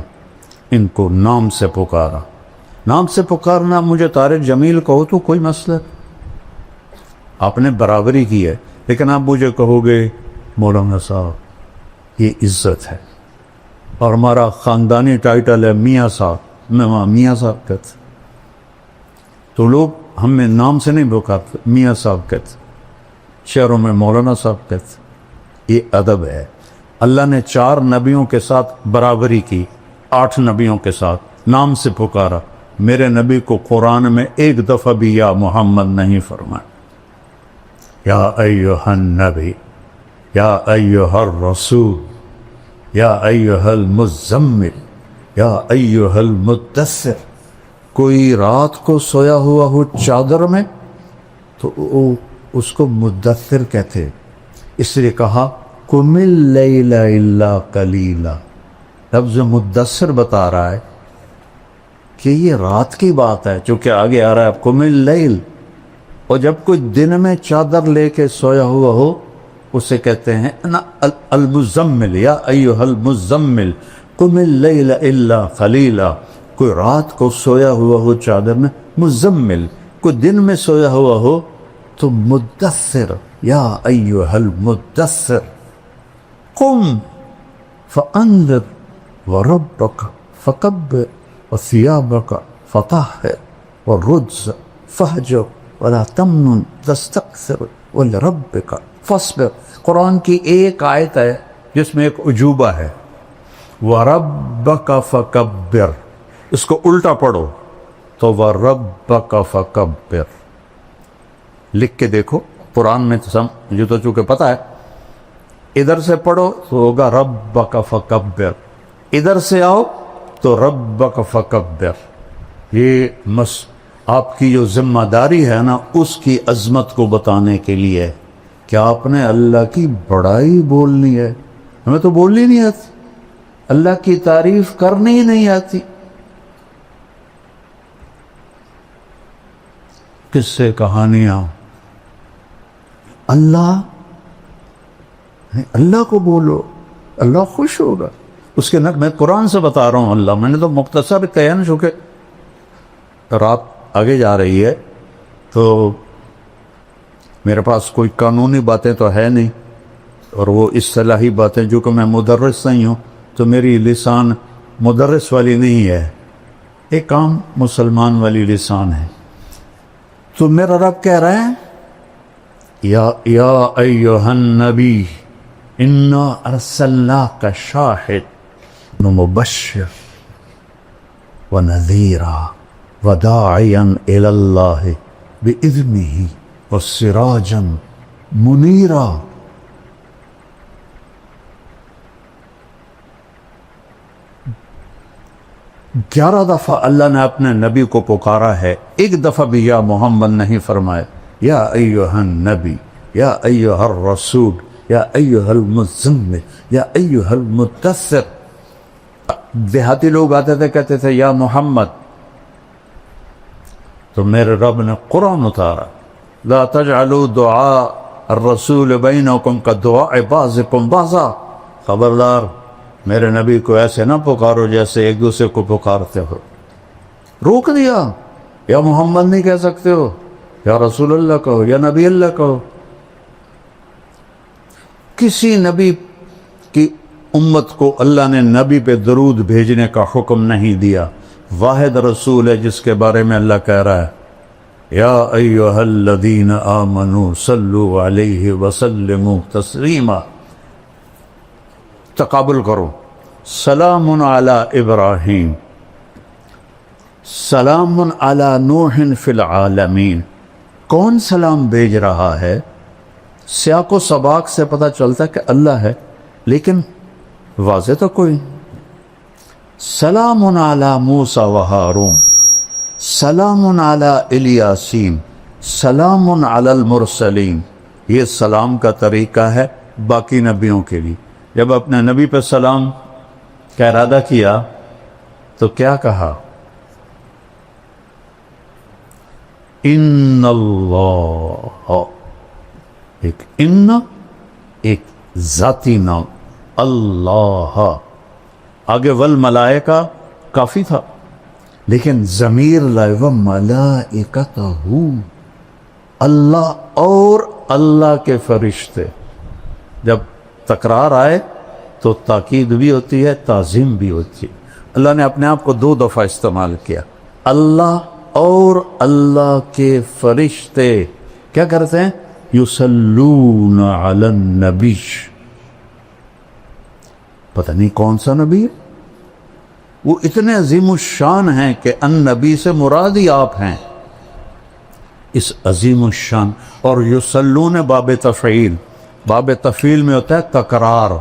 ان کو نام سے پکارا. نام سے پکارنا مجھے طارق جمیل کہو تو کوئی مسئلہ، آپ نے برابری کی ہے، لیکن آپ مجھے کہو گے مولانا صاحب یہ عزت ہے، اور ہمارا خاندانی ٹائٹل ہے میاں صاحب، میں وہاں میاں صاحب کہتے، تو لوگ ہمیں نام سے نہیں پکارتے، میاں صاحب کہتے، شہروں میں مولانا صاحب کہتے. یہ ادب ہے. اللہ نے 4 نبیوں کے ساتھ برابری کی، 8 نبیوں کے ساتھ نام سے پکارا. میرے نبی کو قرآن میں ایک دفعہ بھی یا محمد نہیں فرمایا. یا ایہا النبی، یا ایہا الرسول، یا ایہا المزمل، یا ایہا المدثر. کوئی رات کو سویا ہوا ہو چادر میں تو اس کو مدثر کہتے، اس لیے کہا قم اللیل الا قلیلا. لفظ مدثر بتا رہا ہے کہ یہ رات کی بات ہے، چونکہ آگے آ رہا ہے قم اللیل. اور جب کوئی دن میں چادر لے کے سویا ہوا ہو اسے کہتے ہیں المزمل، یا ایہا المزمل قم اللیل الا قلیلا. کوئی رات کو سویا ہوا ہو چادر میں مزمل، کوئی دن میں سویا ہوا ہو تو مدثر، یا ایہا المدثر. قم فانذر وربک فکبر وثیابک فطہر والرجز فہجر ولا تمنن تستکثر ولربک فاصبر. قرآن کی ایک آیت ہے جس میں ایک عجوبہ ہے، وَرَبَّكَ فَكَبِّرْ. اس کو الٹا پڑھو تو وَرَبَّكَ فَكَبِّرْ. لکھ کے دیکھو قرآن میں مجھے تو چونکہ پتہ ہے، ادھر سے پڑھو تو ہوگا رَبَّكَ فَكَبِّرْ، ادھر سے آؤ تو رَبَّكَ فَكَبِّرْ. یہ آپ کی جو ذمہ داری ہے نا، اس کی عظمت کو بتانے کے لیے کہ آپ نے اللہ کی بڑائی بولنی ہے. ہمیں تو بولنی نہیں آتی، اللہ کی تعریف کرنی ہی نہیں آتی. کس سے کہانیاں، اللہ کو بولو، اللہ خوش ہوگا. اس کے میں قرآن سے بتا رہا ہوں اللہ، میں نے تو مختصر کہا نا، چونکہ رات آگے جا رہی ہے تو میرے پاس کوئی قانونی باتیں تو ہے نہیں، اور وہ اصطلاحی باتیں، جو کہ میں مدرس نہیں ہوں تو میری لسان مدرس والی نہیں ہے، ایک عام مسلمان والی لسان ہے. تو میرا رب کہہ رہا ہے یا ایہا النبی انا ارسلناک شاہد مبشر ونذیرا وداعیا الی اللہ باذنہ وسراجا منیرا. گیارہ دفعہ اللہ نے اپنے نبی کو پکارا ہے، ایک دفعہ بھی یا محمد نہیں فرمایا. یا ایہا النبی، یا ایہا الرسول، یا ایہا المزمل، یا ایہا المدثر. دیہاتی لوگ آتے تھے کہتے تھے یا محمد، تو میرے رب نے قرآن اتارا، لا تجعلوا دعاء الرسول بینکم کدعاء بعضکم بعضا. خبردار میرے نبی کو ایسے نہ پکارو جیسے ایک دوسرے کو پکارتے ہو. روک دیا. یا محمد نہیں کہہ سکتے ہو, یا رسول اللہ کہو, یا نبی اللہ کہو. کسی نبی کی امت کو اللہ نے نبی پہ درود بھیجنے کا حکم نہیں دیا. واحد رسول ہے جس کے بارے میں اللہ کہہ رہا ہے یا ایھا الذین آمنوا صلوا علیہ وسلموا تسلیما. تقابل کرو. سلام علی ابراہیم, سلام علی نوح فی العالمین. کون سلام بھیج رہا ہے؟ سیاق و سباق سے پتہ چلتا ہے کہ اللہ ہے, لیکن واضح تو کوئی. سلام علی موسیٰ و ہارون, سلام علی الیاسین, سلام علی المرسلین. یہ سلام کا طریقہ ہے باقی نبیوں کے لیے. جب اپنے نبی پہ سلام کا ارادہ کیا تو کیا کہا؟ ان اللہ. ایک ان, ایک ذاتی نام اللہ. آگے والملائکہ کافی تھا, لیکن ضمیر لائے وملائکتہ, اللہ اور اللہ کے فرشتے. جب تکرار آئے تو تاکید بھی ہوتی ہے, تعظیم بھی ہوتی ہے. اللہ نے اپنے آپ کو 2 دفعہ استعمال کیا. اللہ اور اللہ کے فرشتے کیا کرتے ہیں؟ یصلون علی النبی. پتہ نہیں کون سا نبی ہے, وہ اتنے عظیم الشان ہیں کہ النبی سے مراد ہی آپ ہیں. اس عظیم الشان. اور یصلون باب تفعیل, باب تفعیل میں ہوتا ہے تکرار.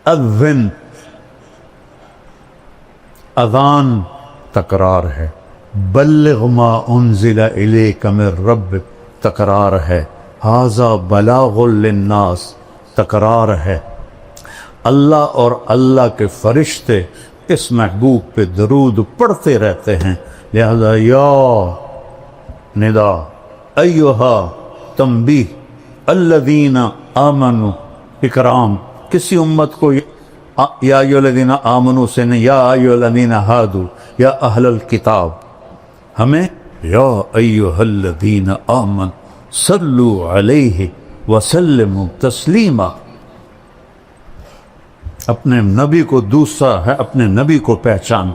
اذن, اذان تکرار ہے. بلغ ما انزل الیک من ربک تکرار ہے. ھذا بلاغ للناس تکرار ہے. اللہ اور اللہ کے فرشتے اس محبوب پہ درود پڑھتے رہتے ہیں. لہذا یا ندا, ایھا تنبیہ, الذین آمنوا اکرام. کسی امت کو یا ایھا الذین آمنوا سے نہیں, یا ایھا الذین ہادوا, یا اہل الکتاب. ہمیں یا ایھا الذین آمنوا صلوا علیہ وسلموا تسلیما. اپنے نبی کو دوسرا ہے, اپنے نبی کو پہچان.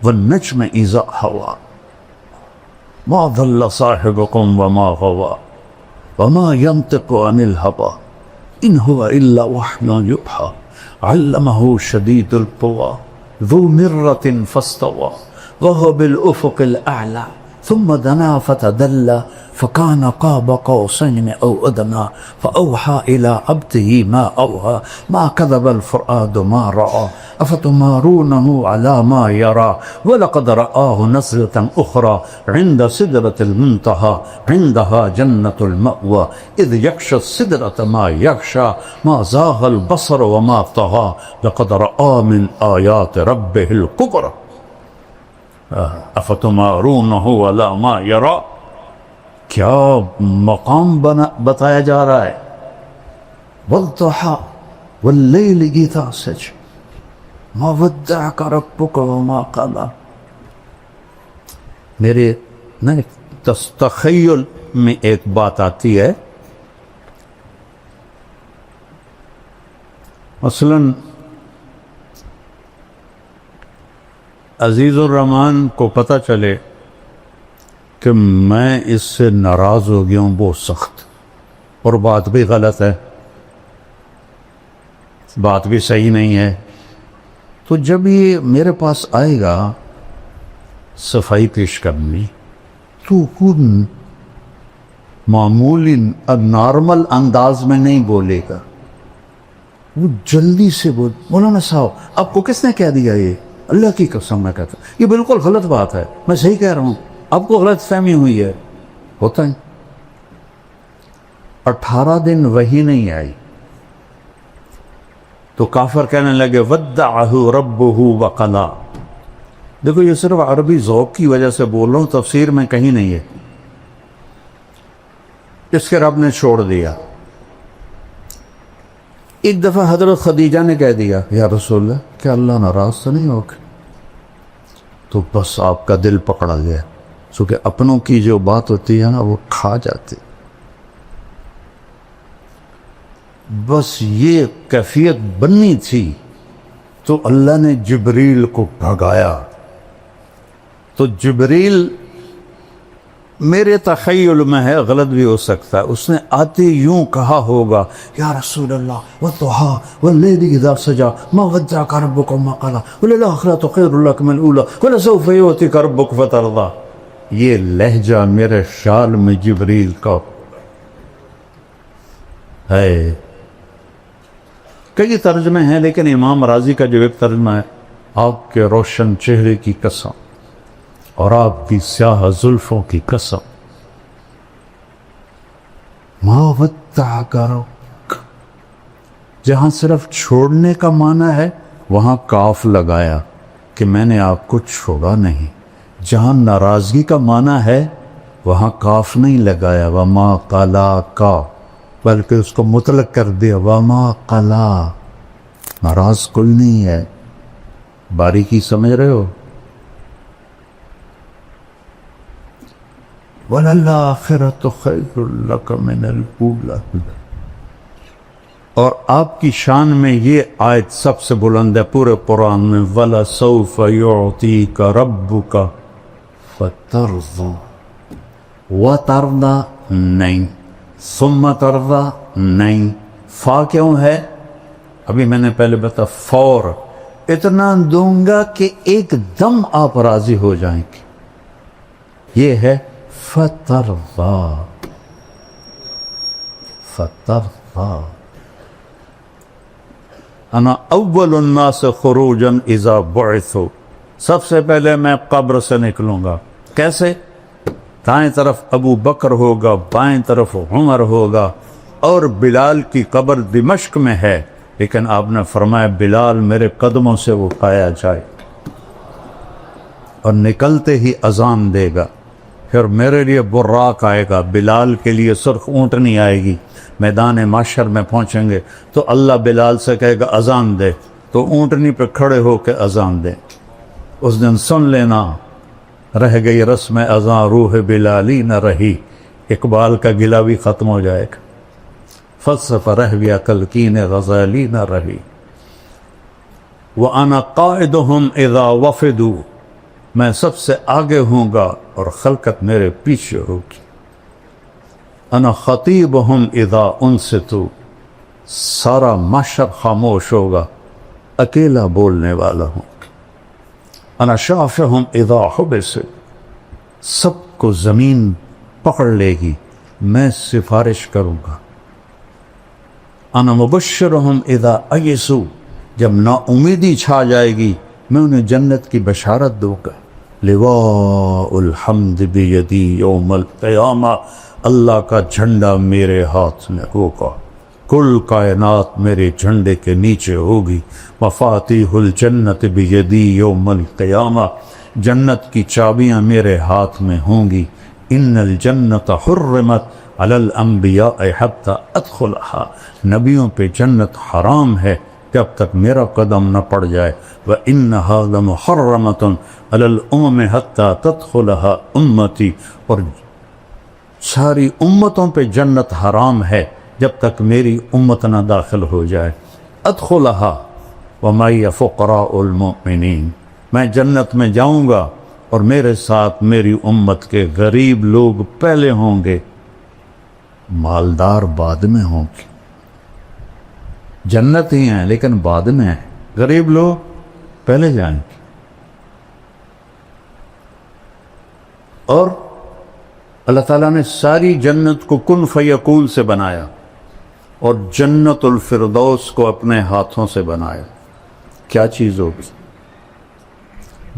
والنجم اذا ہوا ما ضل صاحبکم وما غوا وما ينطق عن الهوى ان هو الا وحی یوحی علمه شدید القوى ذو مرة فاستوى وهو بالافق الاعلى ثم دنا فتدلى فكان قاب قوسين أو أدنى فأوحى إلى عبده ما أوحى ما كذب الفؤاد ما رأى أفتمارونه على ما يرى ولقد رآه نزلة أخرى عند سدرة المنتهى عندها جنة المأوى إذ يغشى السدرة ما يغشى ما زاغ البصر وما طغى لقد رأى من آيات ربه الكبرى افتمارونه على ما يرى. کیا مقام بتایا جا رہا ہے. والضحى واللیل اذا سجى ما ودعك ربك وما قلى. میرے تخیل میں ایک بات آتی ہے, مثلاً عزیز الرحمن کو پتہ چلے کہ میں اس سے ناراض ہو گیا ہوں بہت سخت, اور بات بھی غلط ہے, بات بھی صحیح نہیں ہے, تو جب یہ میرے پاس آئے گا صفائی پیش کرنی, تو خود معمولی نارمل انداز میں نہیں بولے گا, وہ جلدی سے بول. مولانا صاحب آپ کو کس نے کہہ دیا یہ؟ اللہ کی قسم میں کہتا ہوں یہ بالکل غلط بات ہے, میں صحیح کہہ رہا ہوں, آپ کو غلط فہمی ہوئی ہے. ہوتا ہے. 18 دن وحی نہیں آئی تو کافر کہنے لگے ودعہ ربہ وقلا. دیکھو یہ صرف عربی ذوق کی وجہ سے بول رہا ہوں, تفسیر میں کہیں نہیں ہے. اس کے رب نے چھوڑ دیا. ایک دفعہ حضرت خدیجہ نے کہہ دیا یا رسول اللہ کیا اللہ ناراض تو نہیں ہوگا؟ تو بس آپ کا دل پکڑا گیا، چونکہ اپنوں کی جو بات ہوتی ہے نا وہ کھا جاتی، بس یہ کیفیت بننی تھی۔ تو اللہ نے جبریل کو بھگایا، تو جبریل میرے تخیل میں ہے، غلط بھی ہو سکتا ہے، اس نے آتے یوں کہا ہوگا یا رسول اللہ والضحیٰ واللیل اذا سجا ما ودعک ربک وما قلی وللآخرۃ خیر لک من الاولی ولسوف یعطیک ربک فترضی۔ یہ لہجہ میرے خیال میں جبریل کا ہے۔ کئی ترجمے ہیں، لیکن امام راضی کا جو ایک ترجمہ ہے، آپ کے روشن چہرے کی قسم اور آپ کی سیاہ زلفوں کی قسم، ما ودعک ربک، جہاں صرف چھوڑنے کا معنی ہے وہاں کاف لگایا کہ میں نے آپ کو چھوڑا نہیں، جہاں ناراضگی کا معنی ہے وہاں کاف نہیں لگایا وما قلاک، بلکہ اس کو مطلق کر دیا وما قلا، ناراض کوئی نہیں ہے۔ باریکی سمجھ رہے ہو؟ وَلَلْآخِرَةُ خَيْرٌ لَكَ مِنَ الْأُولَىٰ، اور آپ کی شان میں یہ آیت سب سے بلند ہے پورے قرآن میں، وَلَسَوْفَ يُعْطِيكَ رَبُّكَ فَتَرْضَىٰ، وَتَرْضَىٰ نہیں، ثم ترضیٰ نہیں، فا کیوں ہے؟ ابھی میں نے پہلے بتا، فور، اتنا دوں گا کہ ایک دم آپ راضی ہو جائیں گے، یہ ہے فترضیٰ، فترضیٰ۔ انا اول الناس خروجا اذا بعثوا، سب سے پہلے میں قبر سے نکلوں گا، کیسے؟ دائیں طرف ابو بکر ہوگا، بائیں طرف عمر ہوگا، اور بلال کی قبر دمشق میں ہے، لیکن آپ نے فرمایا بلال میرے قدموں سے اٹھایا جائے، اور نکلتے ہی اذان دے گا، پھر میرے لیے براق آئے گا، بلال کے لیے سرخ اونٹنی آئے گی، میدان معشر میں پہنچیں گے تو اللہ بلال سے کہے گا اذان دے، تو اونٹنی پہ کھڑے ہو کے اذان دے، اس دن سن لینا رہ گئی رسم اذاں روح بلالی نہ رہی، اقبال کا گلہ بھی ختم ہو جائے گا، فلسفہ رہ گیا تلقین غزالی نہ رہی۔ وَأَنَا قَائِدُهُمْ إِذَا وَفِدُوا، میں سب سے آگے ہوں گا اور خلقت میرے پیچھے ہوگی۔ أَنَا خَطِيبُهُمْ إِذَا أُنْصِتُوا، سارا معاشر خاموش ہوگا، اکیلا بولنے والا ہوں۔ انا شافعہم اذا حبس، سب کو زمین پکڑ لے گی، میں سفارش کروں گا۔ انا مبشرہم اذا ایسوا، جب نا امیدی چھا جائے گی میں انہیں جنت کی بشارت دوں گا۔ لواء الحمد بیدی یوم القیامہ، اللہ کا جھنڈا میرے ہاتھ میں ہوگا، کل کائنات میرے جھنڈے کے نیچے ہوگی۔ مفاتیح الجنت بیدی یوم القیامہ، جنت کی چابیاں میرے ہاتھ میں ہوں گی۔ ان الجنت حرمت علی الانبیاء حتی ادخلہا، نبیوں پہ جنت حرام ہے جب تک میرا قدم نہ پڑ جائے۔ وَإِنَّهَا لَمُحَرَّمَةٌ عَلَى الْأُمَمِ حَتَّى تَدْخُلَهَا أُمَّتِي، اور ساری امتوں پہ جنت حرام ہے جب تک میری امت نہ داخل ہو جائے۔ ادخلها وَمَعِيَ فُقَرَاءُ الْمُؤْمِنِينَ، میں جنت میں جاؤں گا اور میرے ساتھ میری امت کے غریب لوگ پہلے ہوں گے، مالدار بعد میں ہوں گے۔ جنت ہی ہیں لیکن بعد میں ہیں، غریب لوگ پہلے جائیں گے۔ اور اللہ تعالیٰ نے ساری جنت کو کن فیکون سے بنایا اور جنت الفردوس کو اپنے ہاتھوں سے بنایا۔ کیا چیز ہوگی؟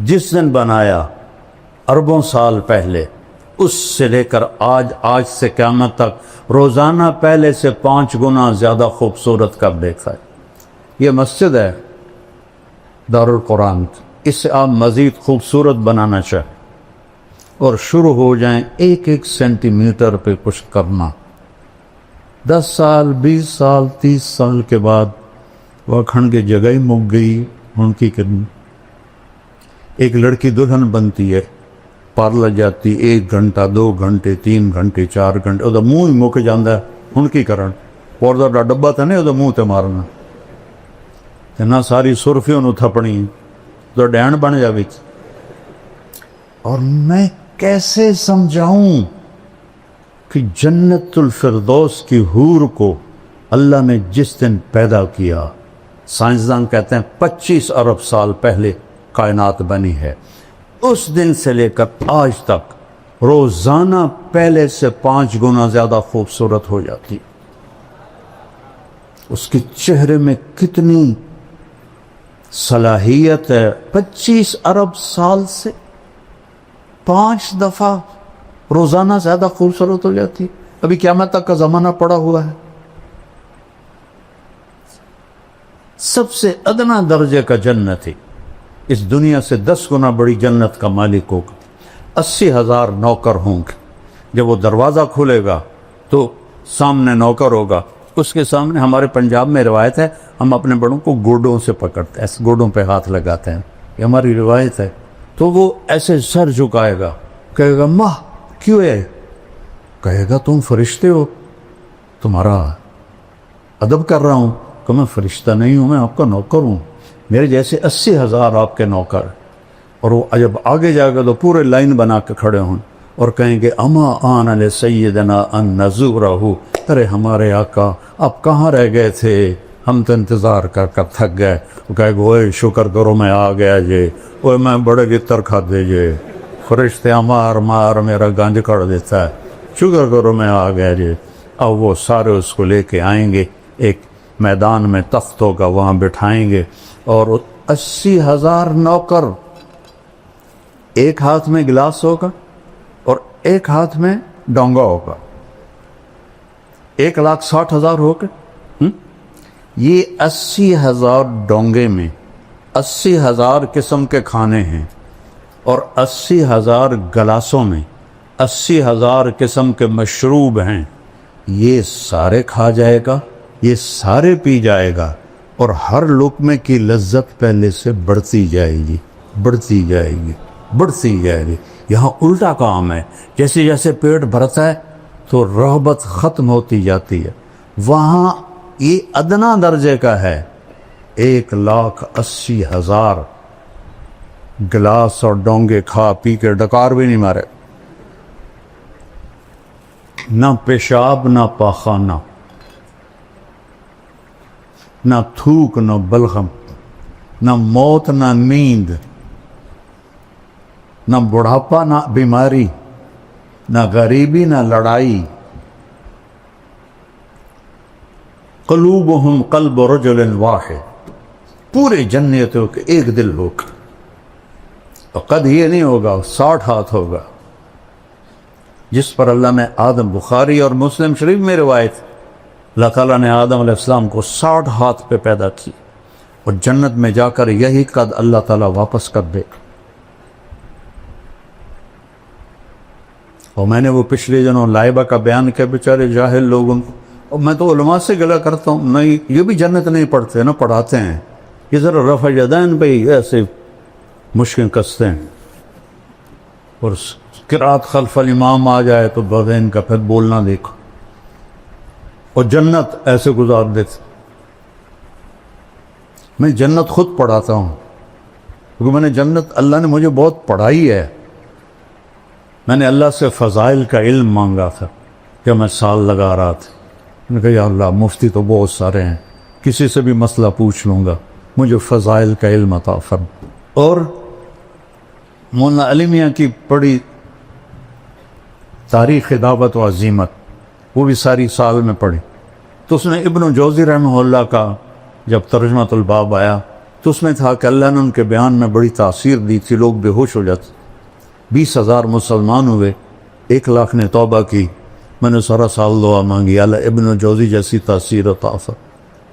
جس دن بنایا اربوں سال پہلے، اس سے لے کر آج سے قیامت تک روزانہ پہلے سے 5 گنا زیادہ خوبصورت کب دیکھا ہے؟ یہ مسجد ہے دارالقرآن، اس سے آپ مزید خوبصورت بنانا چاہیں اور شروع ہو جائیں 1 سینٹی میٹر پہ کچھ کرنا، 10 سال 20 سال 30 سال کے بعد وہ کھڑ کے جگہ ہی مک گئی ان کی کرنی. ایک لڑکی دلہن بنتی ہے پارلر جاتی 1 گھنٹہ 2 گھنٹے 3 گھنٹے 4 گھنٹے وہ منہ ہی مک جاندہ ہے ان کی کرن اور دا ڈبا تھا نہیں وہ منہ تے مارنا نہ ساری سرفیوں نو تھپنی تو ڈین بن جاوی. اور میں کیسے سمجھاؤں کہ جنت الفردوس کی حور کو اللہ نے جس دن پیدا کیا سائنسدان کہتے ہیں 25 ارب سال پہلے کائنات بنی ہے, اس دن سے لے کر آج تک روزانہ پہلے سے 5 گنا زیادہ خوبصورت ہو جاتی. اس کے چہرے میں کتنی صلاحیت ہے. 25 ارب سال سے 5 دفعہ روزانہ زیادہ خوبصورت ہو جاتی. ابھی قیامت تک کا زمانہ پڑا ہوا ہے. سب سے ادنا درجے کا جنت ہے, اس دنیا سے 10 گنا بڑی جنت کا مالک ہوگا. 80,000 نوکر ہوں گے. جب وہ دروازہ کھولے گا تو سامنے نوکر ہوگا, اس کے سامنے ہمارے پنجاب میں روایت ہے ہم اپنے بڑوں کو گوڈوں سے پکڑتے ہیں, ایسے گوڈوں پہ ہاتھ لگاتے ہیں, یہ ہماری روایت ہے. تو وہ ایسے سر جھکائے گا, کہے گا ماں کیوں ہے؟ کہے گا تم فرشتے ہو, تمہارا ادب کر رہا ہوں. کہ میں فرشتہ نہیں ہوں, میں آپ کا نوکر ہوں, میرے جیسے 80,000 آپ کے نوکر. اور وہ جب آگے جائے گا تو پورے لائن بنا کے کھڑے ہوں اور کہیں گے اما آن علی سیدنا ان نزورہ, ارے ہمارے آقا آپ کہاں رہ گئے تھے, ہم تو انتظار کر کر تھک گئے. وہ کہے گا اوے شکر کرو میں آ گیا جے, اوے میں بڑے گتر کھا دے جے, فرشتے مار مار میرا گنج کر دیتا ہے, شکر کرو میں آ گیا جے. اب وہ سارے اس کو لے کے آئیں گے, ایک میدان میں تخت ہوگا وہاں بٹھائیں گے, اور 80,000 نوکر, ایک ہاتھ میں گلاس ہوگا اور ایک ہاتھ میں ڈونگا ہوگا, 1,60,000 ہو گئے. یہ 80,000 ڈونگے میں 80,000 قسم کے کھانے ہیں, اور 80,000 گلاسوں میں 80,000 قسم کے مشروب ہیں. یہ سارے کھا جائے گا, یہ سارے پی جائے گا, اور ہر لقمے کی لذت پہلے سے بڑھتی جائے گی, بڑھتی جائے گی, بڑھتی جائے گی. یہاں الٹا کام ہے, جیسے جیسے پیٹ بھرتا ہے تو رغبت ختم ہوتی جاتی ہے. وہاں یہ ادنا درجے کا ہے, 1,80,000 گلاس اور ڈونگے کھا پی کے ڈکار بھی نہیں مارے, نہ پیشاب نہ پاخانہ, نہ تھوک نہ بلغم, نہ موت نہ نیند, نہ بڑھاپا نہ بیماری, نہ غریبی نہ لڑائی. قلوبہم قلب رجل واحد, پورے جنتوں کے ایک دل ہوگا. اور قد یہ نہیں ہوگا 60 ہاتھ ہوگا, جس پر اللہ نے آدم, بخاری اور مسلم شریف میں روایت, اللہ تعالیٰ نے آدم علیہ السلام کو 60 ہاتھ پہ پیدا کی, اور جنت میں جا کر یہی قد اللہ تعالیٰ واپس کر دے. اور میں نے وہ پچھلے دنوں لائبہ کا بیان کیا, بیچارے جاہل لوگوں, اور میں تو علماء سے گلہ کرتا ہوں, نہیں یہ بھی جنت نہیں پڑھتے نہ پڑھاتے ہیں, یہ ذرا رفع یدین پہ ایسے مشکل کستے ہیں, اور قرات خلف الامام آ جائے تو بغین کا پھر بولنا دیکھو, اور جنت ایسے گزار دیتے. میں جنت خود پڑھاتا ہوں, کیونکہ میں نے جنت, اللہ نے مجھے بہت پڑھائی ہے. میں نے اللہ سے فضائل کا علم مانگا تھا کہ میں سال لگا رہا تھا. میں نے کہا یا اللہ مفتی تو بہت سارے ہیں, کسی سے بھی مسئلہ پوچھ لوں گا, مجھے فضائل کا علم عطا فرما. اور مولانا علی میاں کی پڑھی تاریخ دعوت و عزیمت, وہ بھی ساری سال میں پڑھی. تو اس نے ابن جوزی رحمہ اللہ کا جب ترجمۃ الباب آیا تو اس میں تھا کہ اللہ نے ان کے بیان میں بڑی تاثیر دی تھی, لوگ بے ہوش ہو جاتے. 20,000 مسلمان ہوئے, 1,00,000 نے توبہ کی. میں نے سارا سال دعا مانگی, اللہ ابن جوزی جیسی تاثیر عطا فرما,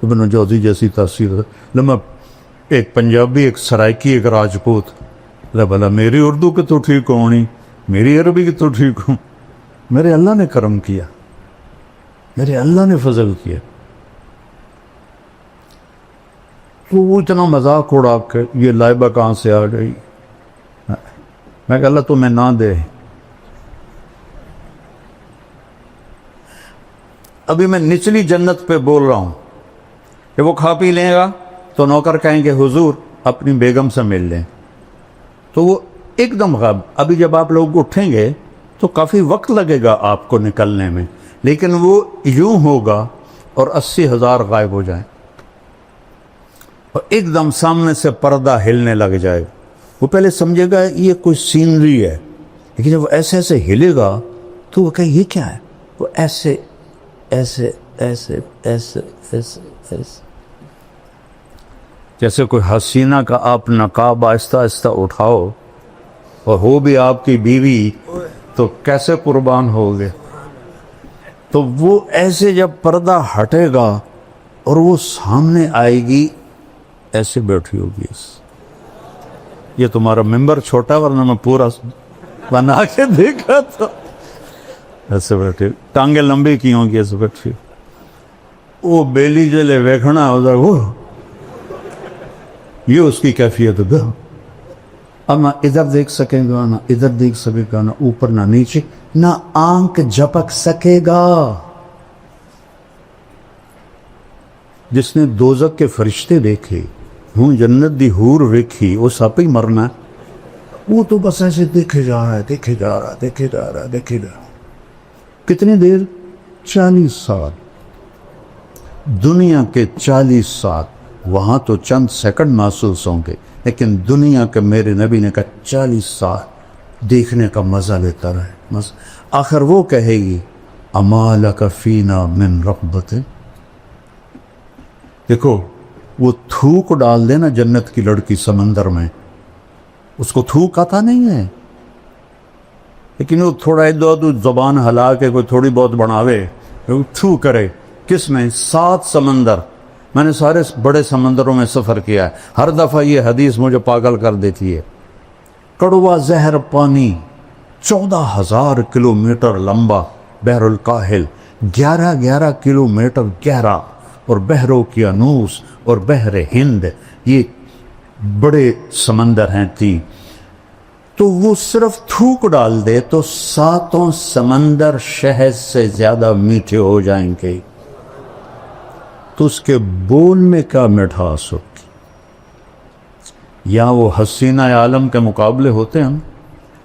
ابن جوزی جیسی تاثیر. لما ایک پنجابی, ایک سرائکی, ایک راجپوت, بلا میری اردو کی تو ٹھیک ہونی, میری عربی کی تو ٹھیک ہوں. میرے اللہ نے کرم کیا, میرے اللہ نے فضل کیا. تو وہ اتنا مذاق اڑا کے یہ لائبہ کہاں سے آ گئی. میں کہ اللہ تمہیں نہ دے. ابھی میں نچلی جنت پہ بول رہا ہوں کہ وہ کھا پی لے گا تو نوکر کہیں گے حضور اپنی بیگم سے مل لیں, تو وہ ایک دم غائب. ابھی جب آپ لوگ اٹھیں گے تو کافی وقت لگے گا آپ کو نکلنے میں, لیکن وہ یوں ہوگا اور 80,000 غائب ہو جائیں اور ایک دم سامنے سے پردہ ہلنے لگ جائے. وہ پہلے سمجھے گا یہ کوئی سینری ہے, لیکن جب وہ ایسے ایسے ہلے گا تو وہ کہے یہ کیا ہے. وہ ایسے ایسے ایسے ایسے ایسے ایسے جیسے کوئی حسینہ کا آپ نقاب آہستہ آہستہ اٹھاؤ اور ہو بھی آپ کی بیوی تو کیسے قربان ہوگے. تو وہ ایسے جب پردہ ہٹے گا اور وہ سامنے آئے گی ایسے بیٹھی ہوگی. یہ تمہارا ممبر چھوٹا ورنہ میں پورا بنا کے دیکھا تھا. ایسے بیٹھے, ٹانگیں لمبی کی ہوں گی ایسے بیٹھی. وہ بیلی جلے ویکھنا ادھر وہ یہ اس کی کیفیت ہے. اب نہ ادھر دیکھ سکے گا, نہ ادھر دیکھ سکے گا, نہ اوپر نہ نیچے, نہ آنکھ جھپک سکے گا. جس نے دوزخ کے فرشتے دیکھے, ہوں جنت دی حور ویکھی, وہ سپ ہی مرنا ہے. وہ تو بس ایسے دیکھے جا رہا ہے, دیکھے جا رہا ہے, دیکھے جا رہا ہے, دیکھے جا رہا ہے. کتنی دیر؟ 40 سال. دنیا کے 40 سال. وہاں تو چند سیکنڈ محسوس ہوں گے, لیکن دنیا کے میرے نبی نے کہا 40 سال دیکھنے کا مزہ لیتا رہے. آخر وہ کہے گی اما لک فینا من رغبت. دیکھو وہ تھوک ڈال دے نا جنت کی لڑکی سمندر میں, اس کو تھوک آتا نہیں ہے, لیکن وہ تھوڑا ادھر زبان ہلا کے کوئی تھوڑی بہت بڑھاوے, تھو کرے. کس میں؟ 7 سمندر. میں نے سارے بڑے سمندروں میں سفر کیا ہے. ہر دفعہ یہ حدیث مجھے پاگل کر دیتی ہے. کڑوا زہر پانی 14,000 کلومیٹر لمبا بحر الکاہل, 11 کلومیٹر گہرا, اور بحر اوقیانوس اور بحر ہند, یہ بڑے سمندر ہیں 3. تو وہ صرف تھوک ڈال دے تو 7 سمندر شہد سے زیادہ میٹھے ہو جائیں گے. تو اس کے بول میں کیا مٹھاس ہوگی. یا وہ حسینہ عالم کے مقابلے ہوتے ہیں.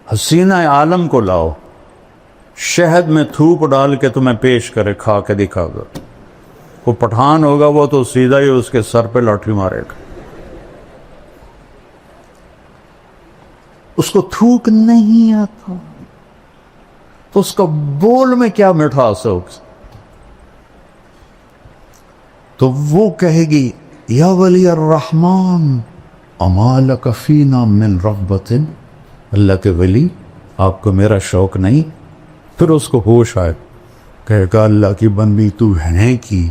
حسینہ عالم کو لاؤ, شہد میں تھوک ڈال کے تمہیں پیش کرے, کھا کے دکھا گا. وہ پٹھان ہوگا وہ تو سیدھا ہی اس کے سر پہ لاٹھی مارے گا. اس کو تھوک نہیں آتا تو اس کا بول میں کیا مٹھاس ہوگی. تو وہ کہے گی یا ولی الرحمن اما لک فینا من رغبت. اللہ کے ولی آپ کو میرا شوق نہیں. پھر اس کو ہوش آئے, کہے گا اللہ کی بندی تو ہے کی,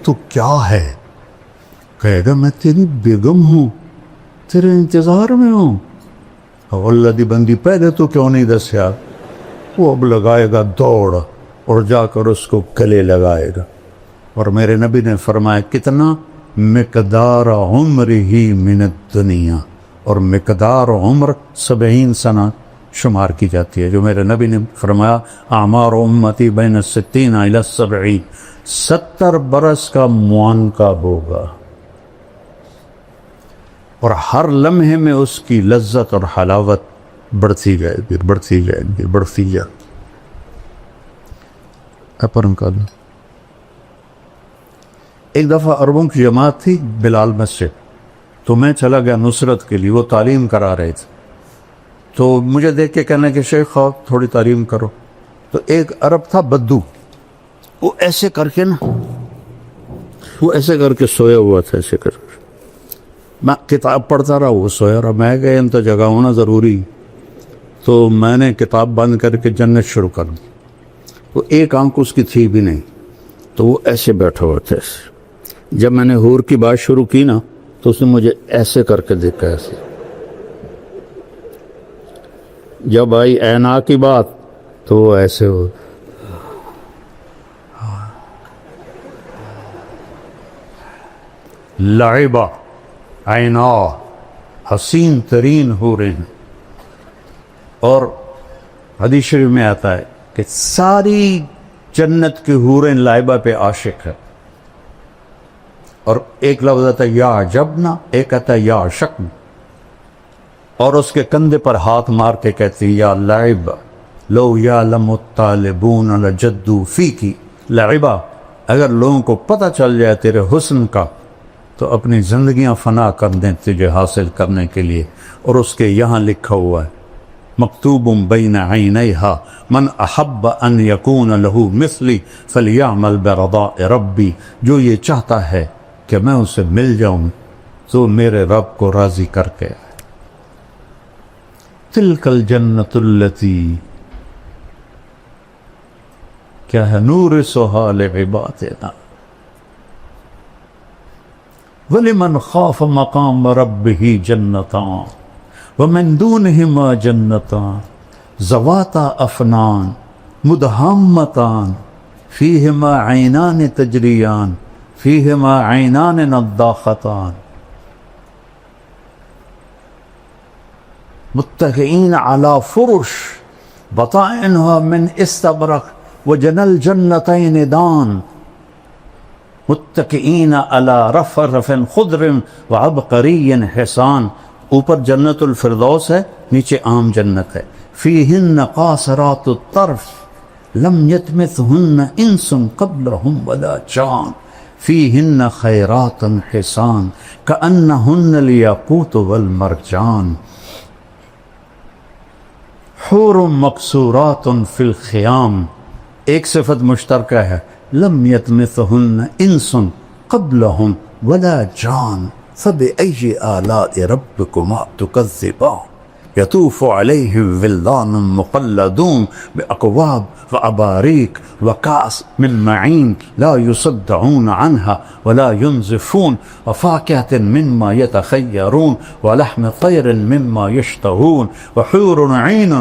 تو کیا ہے؟ کہے گا میں تیری بیگم ہوں, تیرے انتظار میں ہوں. اللہ دی بندی پہلے تو کیوں نہیں دسیا. وہ اب لگائے گا دوڑ اور جا کر اس کو گلے لگائے گا. اور میرے نبی نے فرمایا کتنا؟ مقدار عمر ہی من الدنیا. اور مقدار عمر 70 سنہ شمار کی جاتی ہے, جو میرے نبی نے فرمایا اعمار امتی بین 60 الی 70. 70 برس کا معانقہ ہوگا, اور ہر لمحے میں اس کی لذت اور حلاوت بڑھتی جائے گی, بڑھتی جائے گی, بڑھتی جائے گی. اپرم کا ایک دفعہ عربوں کی جماعت تھی بلال مسجد, تو میں چلا گیا نصرت کے لیے. وہ تعلیم کرا رہے تھے, تو مجھے دیکھ کے کہنے کہ شیخ آپ تھوڑی تعلیم کرو. تو ایک عرب تھا بدو, وہ ایسے کر کے نا, وہ ایسے کر کے سویا ہوا تھا, ایسے کر کے. میں کتاب پڑھتا رہا, وہ سویا رہا. میں کہ ان تو جگہ ہونا ضروری, تو میں نے کتاب بند کر کے جنت شروع کر دی. وہ ایک آنکھ اس کی تھی بھی نہیں, تو وہ ایسے بیٹھا ہوا تھا. جب میں نے حور کی بات شروع کی نا, تو اس نے مجھے ایسے کر کے دیکھا, ایسے. جب آئی اینا کی بات تو وہ ایسے ہو. لعبہ عینا، حسین ترین حوریں ہیں. اور حدیث شریف میں آتا ہے کہ ساری جنت کی حوریں لعبہ پہ عاشق ہے. اور ایک لفظ آتا ہے یا عجبنا، ایک آتا ہے یا عشقنا، اور اس کے کندھے پر ہاتھ مار کے کہتی ہے یا لعبہ لو یعلم الطالبون لجدوا فیکی لعبہ، اگر لوگوں کو پتہ چل جائے تیرے حسن کا تو اپنی زندگیاں فنا کر دیں تجھے حاصل کرنے کے لیے. اور اس کے یہاں لکھا ہوا ہے مکتوب بین عینیہا من احب ان یکون لہ مثلی فلیعمل برضاء ربی، جو یہ چاہتا ہے کہ میں اسے مل جاؤں تو میرے رب کو راضی کر کے. تلک الجنت التی، کیا ہے، نورثھا لعبادنا وَلِمَنْ خَافَ مَقَامَ رَبِّهِ جَنَّتَانِ وَمِن دُونِهِمَا جَنَّتَانِ ذَوَاتَا أَفْنَانٍ مُدْهَامَّتَانِ فِيهِمَا عَيْنَانِ تَجْرِيَانِ فِيهِمَا عَيْنَانِ نَضَّاخَتَانِ مُتَّكِئِينَ عَلَى فُرُشٍ بَطَائِنُهَا مِنْ إِسْتَبْرَقٍ وَجَنَى الْجَنَّتَيْنِ دَانٍ متکئین علی رفرف خضر وعبقری حسان. اوپر جنت الفردوس ہے، نیچے عام جنت ہے. فیہن قاصرات الطرف لم یطمثہن انس قبلہم ولا جان فیہن خیرات حسان کأنہن الیاقوت والمرجان. حور مقصورات فی الخیام، ایک صفت مشترکہ ہے، لم یطمثہن انس قبلہم ولا جان فبأی آلاء ربکما تکذبان. یطوف علیہم ولدان مخلدون بأکواب وأباریک وکأس من معین لا یصدعون عنہا ولا ینزفون وفاکہۃ مما یتخیرون ولحم طیر مما یشتہون وحور عین،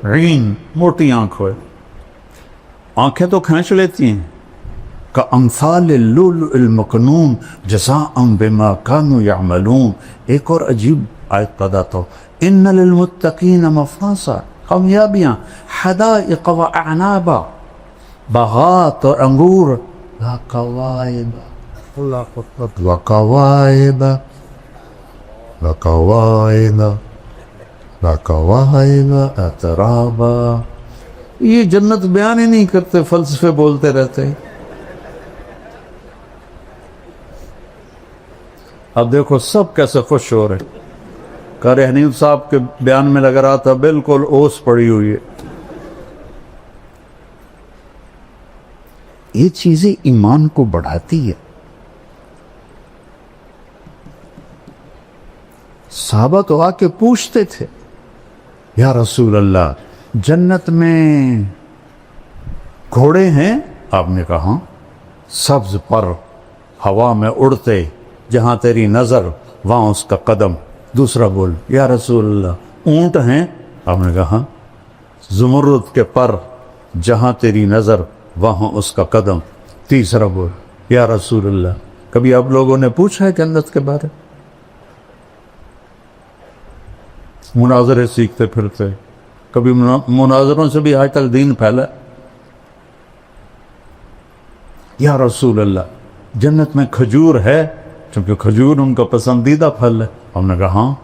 عین موٹی آنکھ ہوئے، آنکھیں تو کھینچ لیتی ہیں. کامثال اللؤلؤ المکنون جزاء بما كانوا يعملون. ایک اور عجیب آیت بتاتا ہوں، ان للمتقین مفازا، کامیابیاں، حدائق واعنابا، باغات اور انگور، وکواعب وکواعب وکواعب وکواعب اترابا. یہ جنت بیان ہی نہیں کرتے، فلسفے بولتے رہتے. اب دیکھو سب کیسے خوش ہو رہے. قاری حنیف صاحب کے بیان میں لگ رہا تھا بالکل اوس پڑی ہوئی ہے. یہ چیزیں ایمان کو بڑھاتی ہے. صحابہ تو آ کے پوچھتے تھے یا رسول اللہ جنت میں گھوڑے ہیں؟ آپ نے کہا سبز پر ہوا میں اڑتے، جہاں تیری نظر وہاں اس کا قدم. دوسرا بول یا رسول اللہ اونٹ ہیں؟ آپ نے کہا زمرد کے پر، جہاں تیری نظر وہاں اس کا قدم. تیسرا بول یا رسول اللہ کبھی آپ لوگوں نے پوچھا ہے جنت کے بارے؟ مناظرے سیکھتے پھرتے، کبھی مناظروں سے بھی آج تک دین پھیلا. یا رسول اللہ جنت میں کھجور ہے؟ چونکہ کھجور ان کا پسندیدہ پھل ہے. ہم نے کہا ہاں،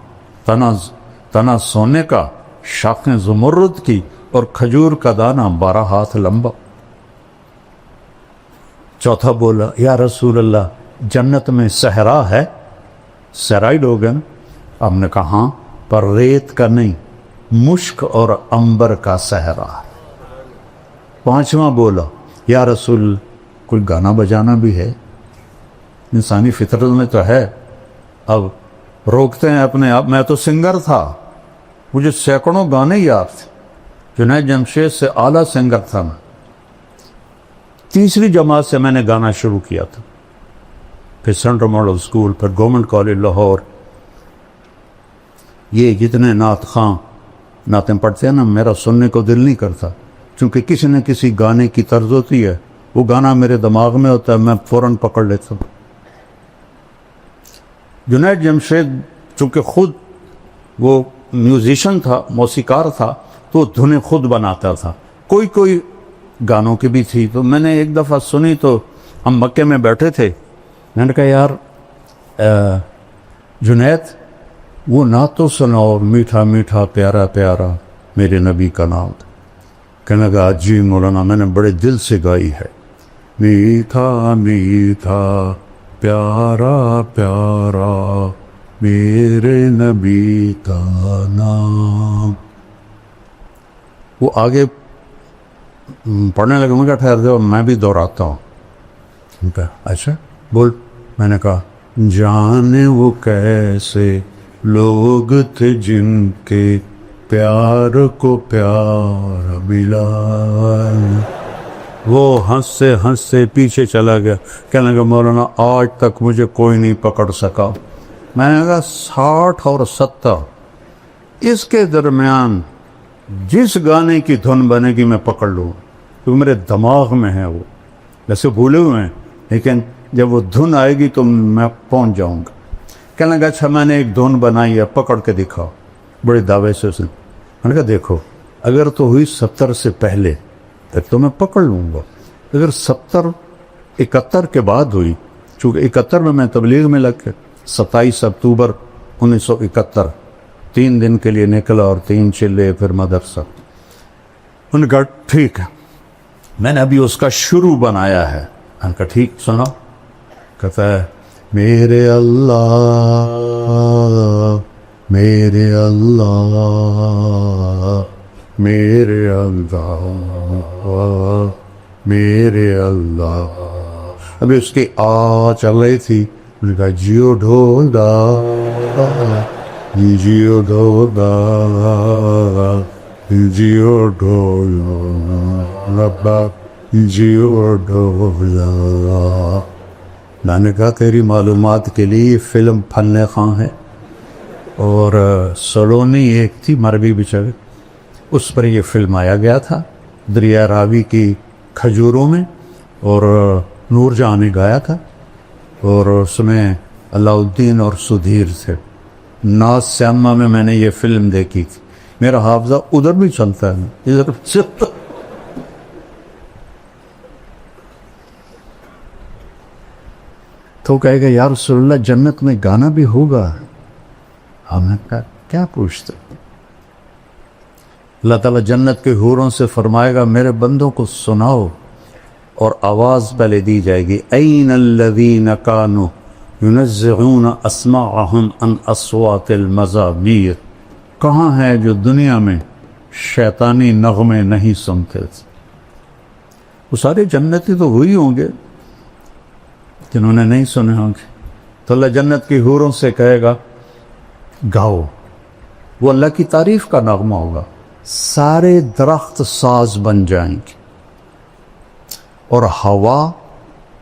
تنا سونے کا، شاخیں زمرد کی، اور کھجور کا دانہ 12 ہاتھ لمبا. چوتھا بولا یا رسول اللہ جنت میں صحرا ہے؟ صحرائی لوگ ہیں. ہم نے کہا ہاں، پر ریت کا نہیں، مشک اور عنبر کا صحرا. پانچواں بولا یا رسول کوئی گانا بجانا بھی ہے؟ انسانی فطرت میں تو ہے. اب روکتے ہیں اپنے آپ. میں تو سنگر تھا، مجھے سینکڑوں گانے یاد تھے. جنید جمشید سے اعلیٰ سنگر تھا میں. تیسری جماعت سے میں نے گانا شروع کیا تھا، پھر سینٹرل ماڈل اسکول، پھر گورنمنٹ کالج لاہور. یہ جتنے نعت خواں نعتیں پڑھتے ہیں نا، میرا سننے کو دل نہیں کرتا، چونکہ کسی نہ کسی گانے کی طرز ہوتی ہے، وہ گانا میرے دماغ میں ہوتا ہے، میں فوراً پکڑ لیتا ہوں۔ جنید جمشید چونکہ خود وہ میوزیشن تھا، موسیقار تھا، تو دھنیں خود بناتا تھا، کوئی کوئی گانوں کی بھی تھی۔ تو میں نے ایک دفعہ سنی تو ہم مکے میں بیٹھے تھے، میں نے کہا یار جنید وہ نعتوں سناؤ، میٹھا میٹھا پیارا پیارا میرے نبی کا نام۔ کہنے لگا جی مولانا میں نے بڑے دل سے گائی ہے، میٹھا میٹھا پیارا پیارا میرے نبی کا نام۔ وہ آگے پڑھنے لگے، میں کہا ٹھہر دو میں بھی دہراتا ہوں۔ اچھا بول۔ میں نے کہا جانے وہ کیسے لوگ تھے جن کے پیار کو پیار ملا، وہ ہنسے ہنسے پیچھے چلا گیا، کہنے لگا مولانا آج تک مجھے کوئی نہیں پکڑ سکا۔ میں نے کہا 60 اور 70 اس کے درمیان جس گانے کی دھن بنے گی میں پکڑ لوں، کیونکہ میرے دماغ میں ہے، وہ ویسے بھولے ہوئے ہیں لیکن جب وہ دھن آئے گی تو میں پہنچ جاؤں گا۔ کہنے لگا اچھا میں نے ایک دھن بنائی ہے، پکڑ کے دکھاؤ، بڑے دعوے سے اس نے۔ میں نے کہا دیکھو اگر تو ہوئی 70 سے پہلے پھر تو میں پکڑ لوں گا، اگر 70 71 کے بعد ہوئی، چونکہ 71 میں تبلیغ میں لگ کے 27 اکتوبر 1971 3 دن کے لیے نکلا اور 3 چلے پھر مدرسہ۔ انہوں نے کہا ٹھیک ہے، میں نے ابھی اس کا شروع بنایا ہے۔ میں نے کہا ٹھیک سنو۔ کہتا ہے میرے اللہ میرے اللہ میرے اللہ میرے اللہ۔ ابھی اس کی چل رہی تھی، میں نے کہا جیو ڈھولا جیو ڈھولا جیو ڈھولا ربا جیو ڈھولا۔ میں نے کہا تیری معلومات کے لیے یہ فلم فن خاں ہے، اور سلونی ایک تھی مر گئی بیچارے، اس پر یہ فلم آیا گیا تھا دریا راوی کی کھجوروں میں، اور نور جہاں نے گایا تھا، اور اس میں علاء الدین اور سدھیر تھے۔ ناز سیما میں نے یہ فلم دیکھی تھی، میرا حافظہ ادھر بھی چلتا ہے ادھر چلتا۔ تو کہے گا یا رسول اللہ جنت میں گانا بھی ہوگا؟ ہم نے کہا کیا پوچھتے؟ اللہ تعالیٰ جنت کے حوروں سے فرمائے گا میرے بندوں کو سناؤ، اور آواز پہلے دی جائے گی این الذین کانوا ینزعون اسماعهم عن اصوات المزامیر، کہاں ہے جو دنیا میں شیطانی نغمے نہیں سنتے تھے؟ وہ سارے جنتی تو وہی ہوں گے جنہوں نے نہیں سنے ہوں گے۔ تو اللہ جنت کی حوروں سے کہے گا گاؤ، وہ اللہ کی تعریف کا نغمہ ہوگا، سارے درخت ساز بن جائیں گے، اور ہوا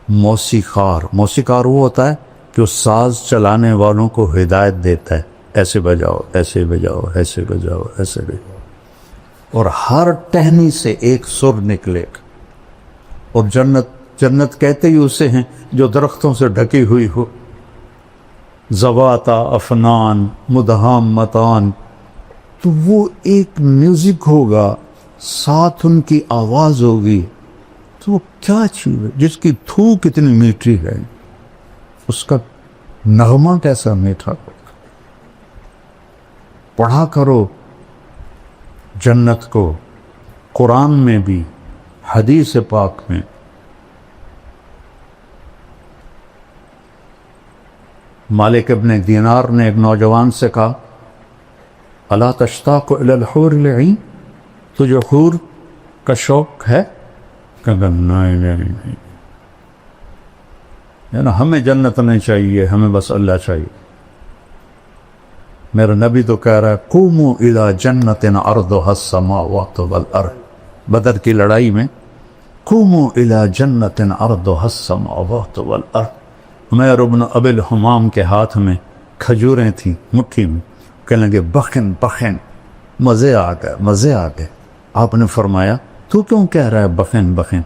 موسیقار وہ ہوتا ہے جو ساز چلانے والوں کو ہدایت دیتا ہے، ایسے بجاؤ ایسے بجاؤ ایسے بجاؤ ایسے بجاؤ، اور ہر ٹہنی سے ایک سر نکلے گا۔ اور جنت کہتے ہی اسے ہیں جو درختوں سے ڈھکی ہوئی ہو، ذواتا افنان مدہامتان، تو وہ ایک میوزک ہوگا، ساتھ ان کی آواز ہوگی، تو وہ کیا چیز ہے جس کی تھوک اتنی میٹھی ہے، اس کا نغمہ کیسا میٹھا ہوگا۔ پڑھا کرو جنت کو، قرآن میں بھی حدیث پاک میں۔ مالک ابن دینار نے ایک نوجوان سے کہا الا تشتاق الی الحور العین، تجھے حور کا شوق ہے؟ کہا نہیں، نا ہمیں جنت نہیں چاہیے، ہمیں بس اللہ چاہیے۔ میرا نبی تو کہہ رہا ہے قوموا الی جنت عرضها السماوات والارض، بدر کی لڑائی میں قوموا الی جنت عرضها السماوات والارض۔ عمیر بن ابی الحمام کے ہاتھ میں کھجوریں تھیں مٹھی میں، کہنے لگے بخن بخن، مزے آ گئے مزے آ گئے۔ آپ نے فرمایا تو کیوں کہہ رہا ہے بخن بخن؟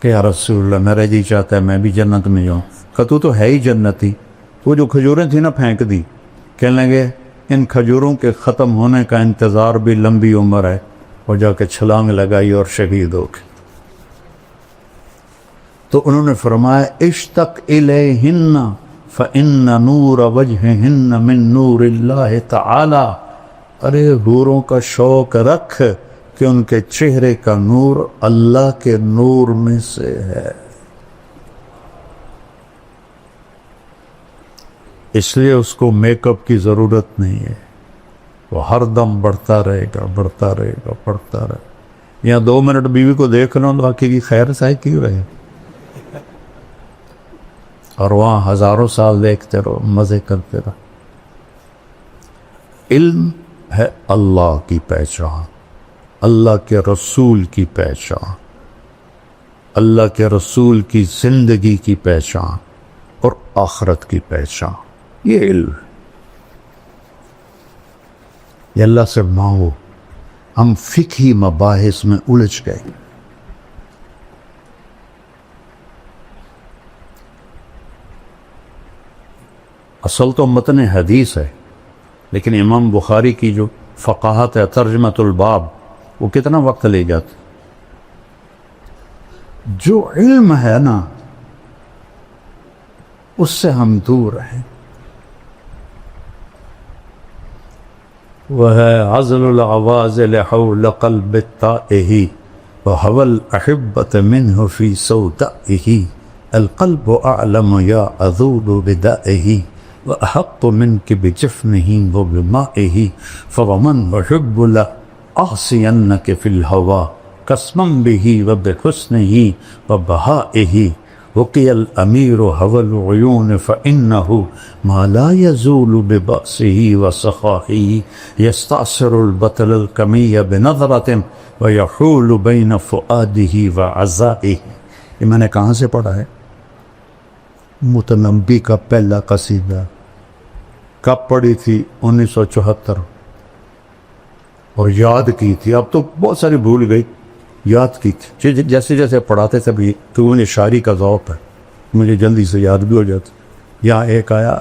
کہ یا رسول اللہ میرا جی چاہتا ہے میں بھی جنت میں جاؤں. کہ تو ہے ہی جنتی. وہ جو کھجوریں تھیں نا پھینک دی. کہنے لگے ان کھجوروں کے ختم ہونے کا انتظار بھی لمبی عمر ہے. اور جا کے چھلانگ لگائی اور شہید ہو گئے. تو انہوں نے فرمایا اشتق الیہن فإن نور وجہہن من نور اللہ تعالی. ارے حوروں کا شوق رکھ کہ ان کے چہرے کا نور اللہ کے نور میں سے ہے. اس لیے اس کو میک اپ کی ضرورت نہیں ہے. وہ ہر دم بڑھتا رہے گا بڑھتا رہے گا بڑھتا رہے گا. یہاں 2 منٹ بیوی کو دیکھ لو تو باقی کی خیر سائے کیوں رہے, اور وہاں ہزاروں سال دیکھتے رہو مزے کرتے رہو. علم ہے اللہ کی پہچان, اللہ کے رسول کی پہچان, اللہ کے رسول کی زندگی کی پہچان اور آخرت کی پہچان. یہ علم یہ اللہ سے مانگو. ہم فقہی مباحث میں الجھ گئے. اصل تو متن حدیث ہے, لیکن امام بخاری کی جو فقاہت ہے ترجمۃ الباب وہ کتنا وقت لے جاتا. جو علم ہے نا اس سے ہم دور ہیں. وہ ہے عزل العوازل حول قلب التائہ وهو الأحبة منه في سودائه. القلب أعلم يا أذول بدائه وأحط منك بجفنه وبمائه. فومن أحب لأعصينك في الهوى قسما به وبحسنه وبهائه. وقي الأمير هوى العيون فإنه ما لا يزول ببأسه وسخائه. يستعصر البطل الكمي بنظرة ويحول بين فؤاده وعزائه. یہ میں نے کہاں سے پڑھا ہے؟ متنبی کا پہلا قصیدہ. کب پڑھی تھی؟ 1974. اور یاد کی تھی. اب تو بہت ساری بھول گئی, یاد کی تھی. جیسے جیسے پڑھاتے تھے بھی تو مجھے شاعری کا ذوق ہے, مجھے جلدی سے یاد بھی ہو جاتا. یہاں ایک آیا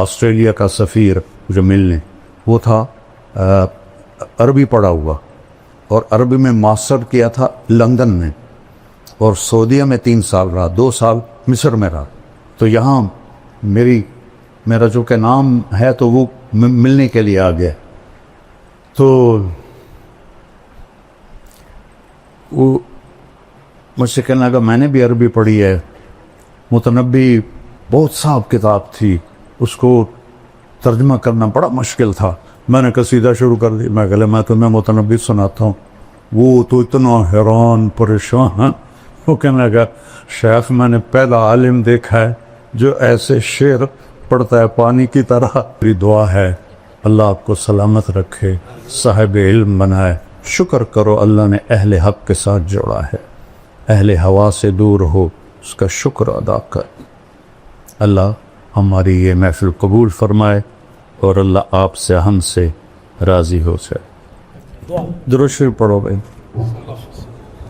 آسٹریلیا کا سفیر جو ملنے, وہ تھا عربی پڑھا ہوا اور عربی میں ماسٹر کیا تھا لندن میں, اور سعودیہ میں 3 سال رہا, 2 سال مصر میں رہا. تو یہاں میرا جو کہ نام ہے تو وہ ملنے کے لیے آ گیا. تو وہ مجھ سے کہنے لگا میں نے بھی عربی پڑھی ہے. متنبی بہت صاحب کتاب تھی, اس کو ترجمہ کرنا بڑا مشکل تھا. میں نے قصیدہ شروع کر دی. میں کہا میں تمہیں متنبی سناتا ہوں. وہ تو اتنا حیران پریشان. وہ کہنے لگا شیخ میں نے پہلا عالم دیکھا ہے جو ایسے شعر پڑھتا ہے پانی کی طرح. میری دعا ہے اللہ آپ کو سلامت رکھے, صاحب علم بنائے. شکر کرو اللہ نے اہل حق کے ساتھ جوڑا ہے. اہل ہوا سے دور ہو, اس کا شکر ادا کر. اللہ ہماری یہ محفل قبول فرمائے اور اللہ آپ سے ہم سے راضی ہو جائے. درود شریف پڑھو بھائی.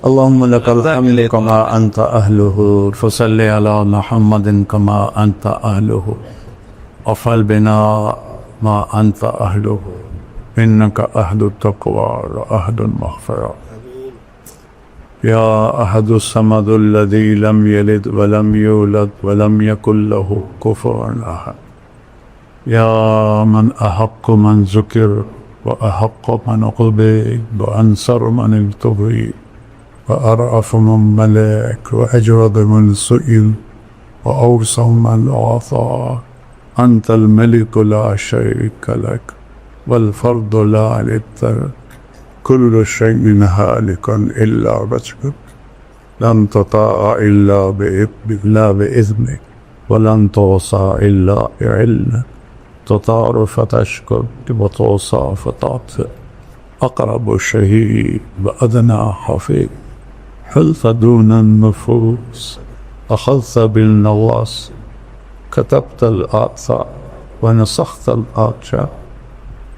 اللهم لك الحمد كما أنت أهله فصل على محمد كما أنت أهله وفعل بنا ما أنت أهله إنك أهل التقوى وأهل المغفرة. يا أحد الصمد الذي لم يلد ولم يولد ولم يكن له كفوا أحد. يا من أحق من ذكر وأحق من عبد وأنصر من ابتغي وأرأف من ملك وأجود من سئل وأوسع من أعطى. أنت الملك لا شريك لك والفرد لا للترك. كل شيء هالك إلا وجهك. لن تطاع إلا بإذنك ولن توصى إلا بعلمك. تطار فتشكر وتوصى فتعطف. أقرب شهيد وأدنى حفيظ. حلت دون النفوس أخذت بالنواصي. كتبت الآثار ونسخت الآثار.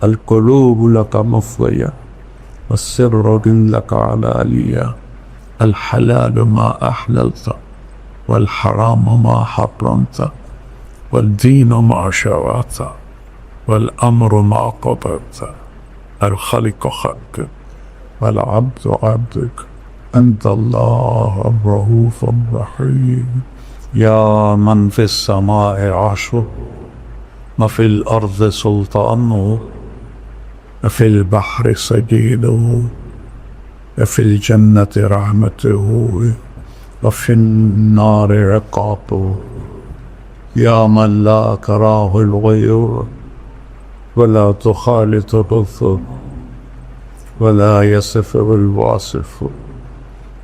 القلوب لك مفضية والسر لك علانية. الحلال ما أحللت والحرام ما حرمت والدين ما شرعت والأمر ما قدرت الخلق خلقك والعبد عبدك أنت الله الرؤوف الرحيم يا من في السماء عرشه وفي الأرض سلطانه وفي البحر سجيده وفي الجنة رحمته وفي النار عقابه يا من لا تراه الغيور ولا تخالط الرسل ولا يصفه الواصف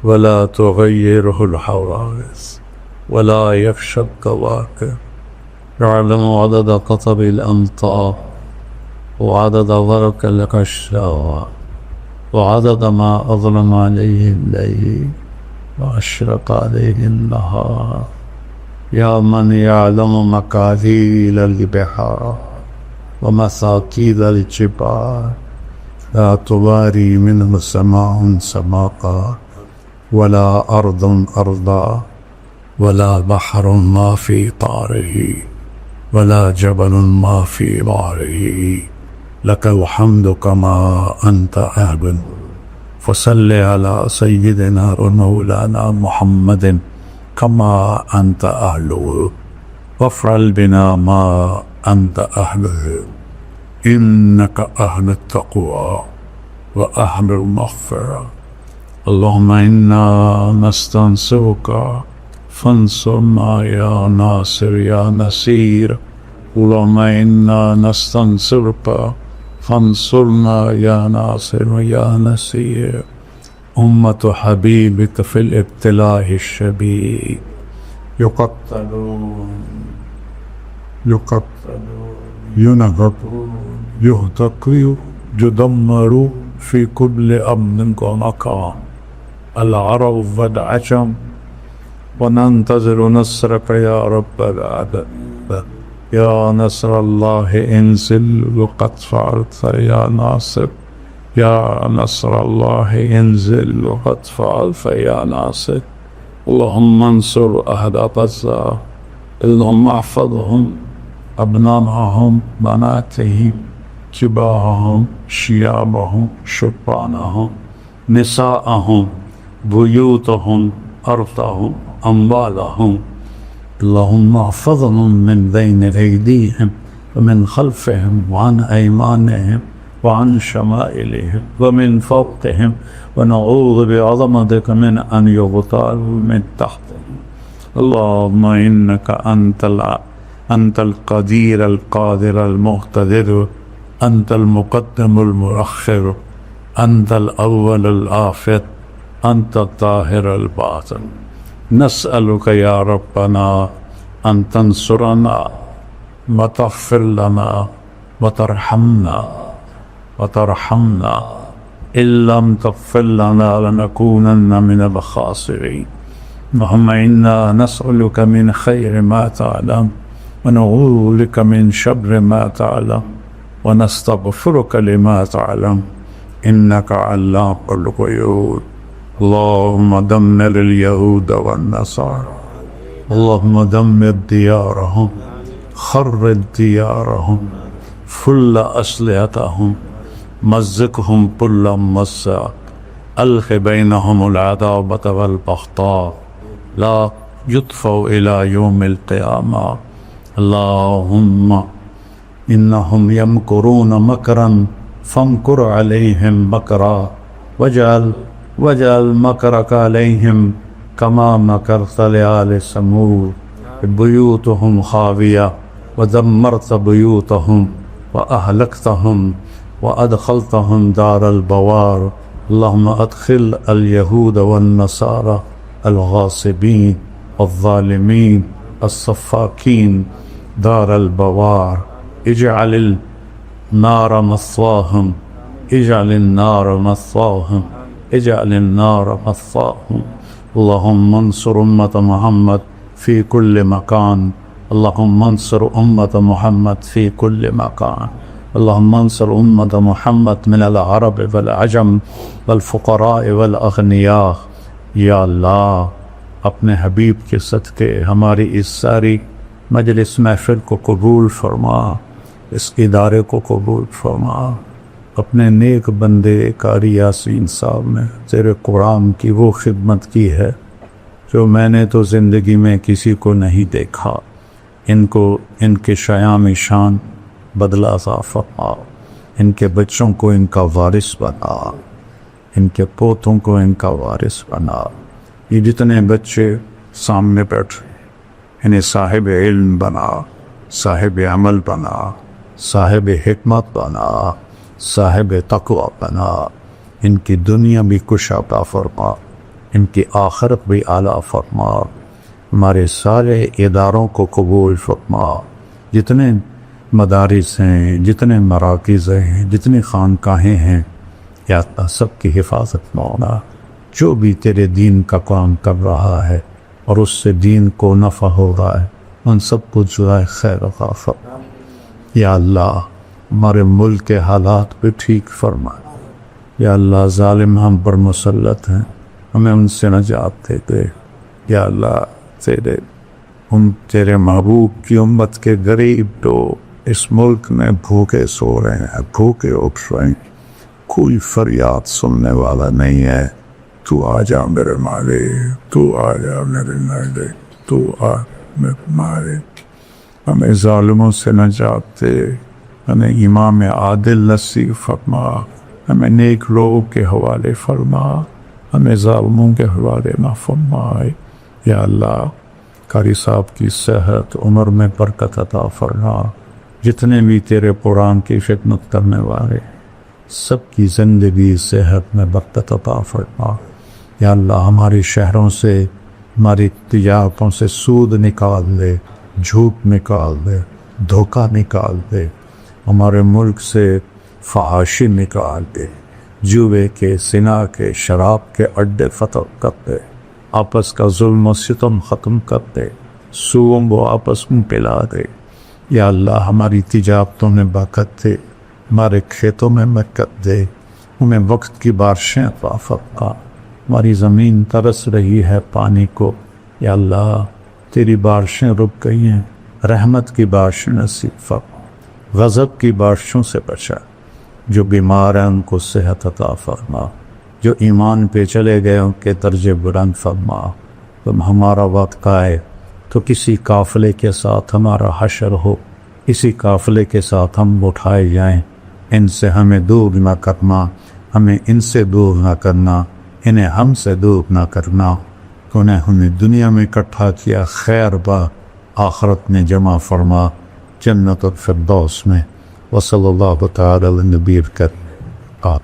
ولا تغيره الحوادث ولا يخشى الكواكب يعلم عدد قطر الأمطار وعدد برق الغشاء وعدد ما أظلم عليه الليل وأشرق عليه النهار يا من يعلم مقادير البحار ومساكيد الجبال لا تباري منه سماء سماقا ولا أرض أرضا ولا بحر ما في طاره ولا جبل ما في ظهره لك الحمد كما أنت أهل فصل على سيدنا ومولانا محمد كما أنت أهله وافعل بنا ما أنت أهله إنك أهل التقوى وأهل المغفرة اللهم إنا نستنصرك فانصرنا يا ناصر يا نصير اللهم إنا نستنصرك فانصرنا يا ناصر يا نصير أمة حبيبك في الابتلاء الشديد يقتلون ينهبون يهتقوا يدمروا في كل أمن ومكان العرب والعجم وننتظر نصرك يا رب العالمين يا نصر الله انزل وقد فعلت يا ناصر يا نصر الله انزل وقد فعلت يا ناصر اللهم انصر أهل غزة اللهم احفظهم أبنائهم بناتهم كبارهم شيابهم شبانهم نساءهم بيوتهم أرضهم أموالهم اللهم احفظهم من بين أيديهم ومن خلفهم وعن أيمانهم وعن شمائلهم ومن فوقهم ونعوذ بعظمتك من أن يغتالوا من تحتهم اللهم إنك أنت القدير القادر المقتدر أنت المقدم المؤخر أنت الأول الآخر أنت الظاهر الباطن نسألك يا ربنا أن تنصرنا وتغفر لنا وترحمنا إن لم تغفر لنا لنكونن من الخاسرين اللهم إنا نسألك من خير ما تعلم ونعوذ بك من شر ما تعلم ونستغفرك لما تعلم إنك علام الغيوب اللهم دمر اليهود والنصارى اللهم دمر ديارهم خرب ديارهم فل أسلحتهم مزقهم كل مزق ألق بينهم العداوة والبغضاء لا يطفئ إلى يوم القيامة اللهم إنهم يمكرون مكرا فامكر عليهم مكرا واجعل مكرك عليهم كما مكرت لآل ثمود بيوتهم خاوية ودمرت بيوتهم وأهلكتهم وأدخلتهم دار البوار اللهم أدخل اليهود والنصارى الغاصبين الظالمين الصفاكين دار البوار اجعل النار مثواهم اجعل النار مثواهم اللهم انصر أمة محمد في كل مكان اللهم انصر أمة محمد في كل مكان اللهم انصر أمة محمد من العرب والعجم والفقراء والأغنياء یا اللہ اپنے حبیب کے صدقے ہماری اس ساری مجلس محفل کو قبول فرما، اس ادارے کو قبول فرما۔ اپنے نیک بندے قاری یاسین صاحب نے تیرے قرآن کی وہ خدمت کی ہے جو میں نے تو زندگی میں کسی کو نہیں دیکھا۔ ان کو ان کے شیام شان بدلہ عطا فرما، ان کے بچوں کو ان کا وارث بنا، ان کے پوتوں کو ان کا وارث بنا۔ یہ جتنے بچے سامنے بیٹھے انہیں صاحب علم بنا، صاحب عمل بنا، صاحب حکمت بنا، صاحب تقوی بنا۔ ان کی دنیا بھی کشادہ فرما، ان کی آخرت بھی اعلیٰ فرما۔ ہمارے سارے اداروں کو قبول فرما، جتنے مدارس ہیں، جتنے مراکز ہیں، جتنی خانقاہیں ہیں، یا اللہ سب کی حفاظت مولا۔ جو بھی تیرے دین کا کام کر رہا ہے اور اس سے دین کو نفع ہو رہا ہے، ان سب کو جزائے خیر عطا فرما۔ یا اللہ ہمارے ملک کے حالات بھی ٹھیک فرما۔ یا اللہ ظالم ہم پر مسلط ہیں، ہمیں ان سے نجات دے دے۔ یا اللہ تیرے محبوب کی امت کے غریب لوگ اس ملک میں بھوکے سو رہے ہیں، بھوکے اٹھ رہے ہیں، کوئی فریاد سننے والا نہیں ہے۔ تو آ جا میرے مالک، تو آ جا میرے مالک، تو آ میرے مالک۔ ہمیں ظالموں سے نجات دے، ہمیں امام عادل نصیب فرما، ہمیں نیک لوگوں کے حوالے فرما، ہمیں ظالموں کے حوالے نہ فرمائے۔ یا اللہ قاری صاحب کی صحت عمر میں برکت عطا فرما، جتنے بھی تیرے قرآن کی خدمت کرنے والے سب کی زندگی صحت میں برکت عطا فرما۔ یا اللہ ہمارے شہروں سے، ہماری تجارتوں سے سود نکال دے، جھوٹ نکال دے، دھوکہ نکال دے۔ ہمارے ملک سے فحاشی نکال دے، جوے کے، زنا کے، شراب کے اڈے فتح کر دے، آپس کا ظلم و ستم ختم کر دے، سوم وہ آپس میں پلا دے۔ یا اللہ ہماری تجارتوں میں برکت دے، ہمارے کھیتوں میں برکت دے، ہمیں وقت کی بارشیں عطا فرما۔ ہماری زمین ترس رہی ہے پانی کو، یا اللہ تیری بارشیں رک گئی ہیں، رحمت کی بارشیں نصیب فرما، غضب کی بارشوں سے بچا۔ جو بیمار ہیں ان کو صحت عطا فرما، جو ایمان پہ چلے گئے ان کے درجے بلند فرما۔ تم ہمارا وقت آئے تو کسی قافلے کے ساتھ ہمارا حشر ہو، کسی قافلے کے ساتھ ہم اٹھائے جائیں۔ ان سے ہمیں دور نہ کرنا، ہمیں ان سے دور نہ کرنا، انہیں ہم سے دور نہ کرنا۔ انہیں ہمیں دنیا میں اکٹھا کیا، خیر با آخرت میں جمع فرما، جنت الفردوس میں۔ وصلی اللہ تعالی علی نبی الکریم۔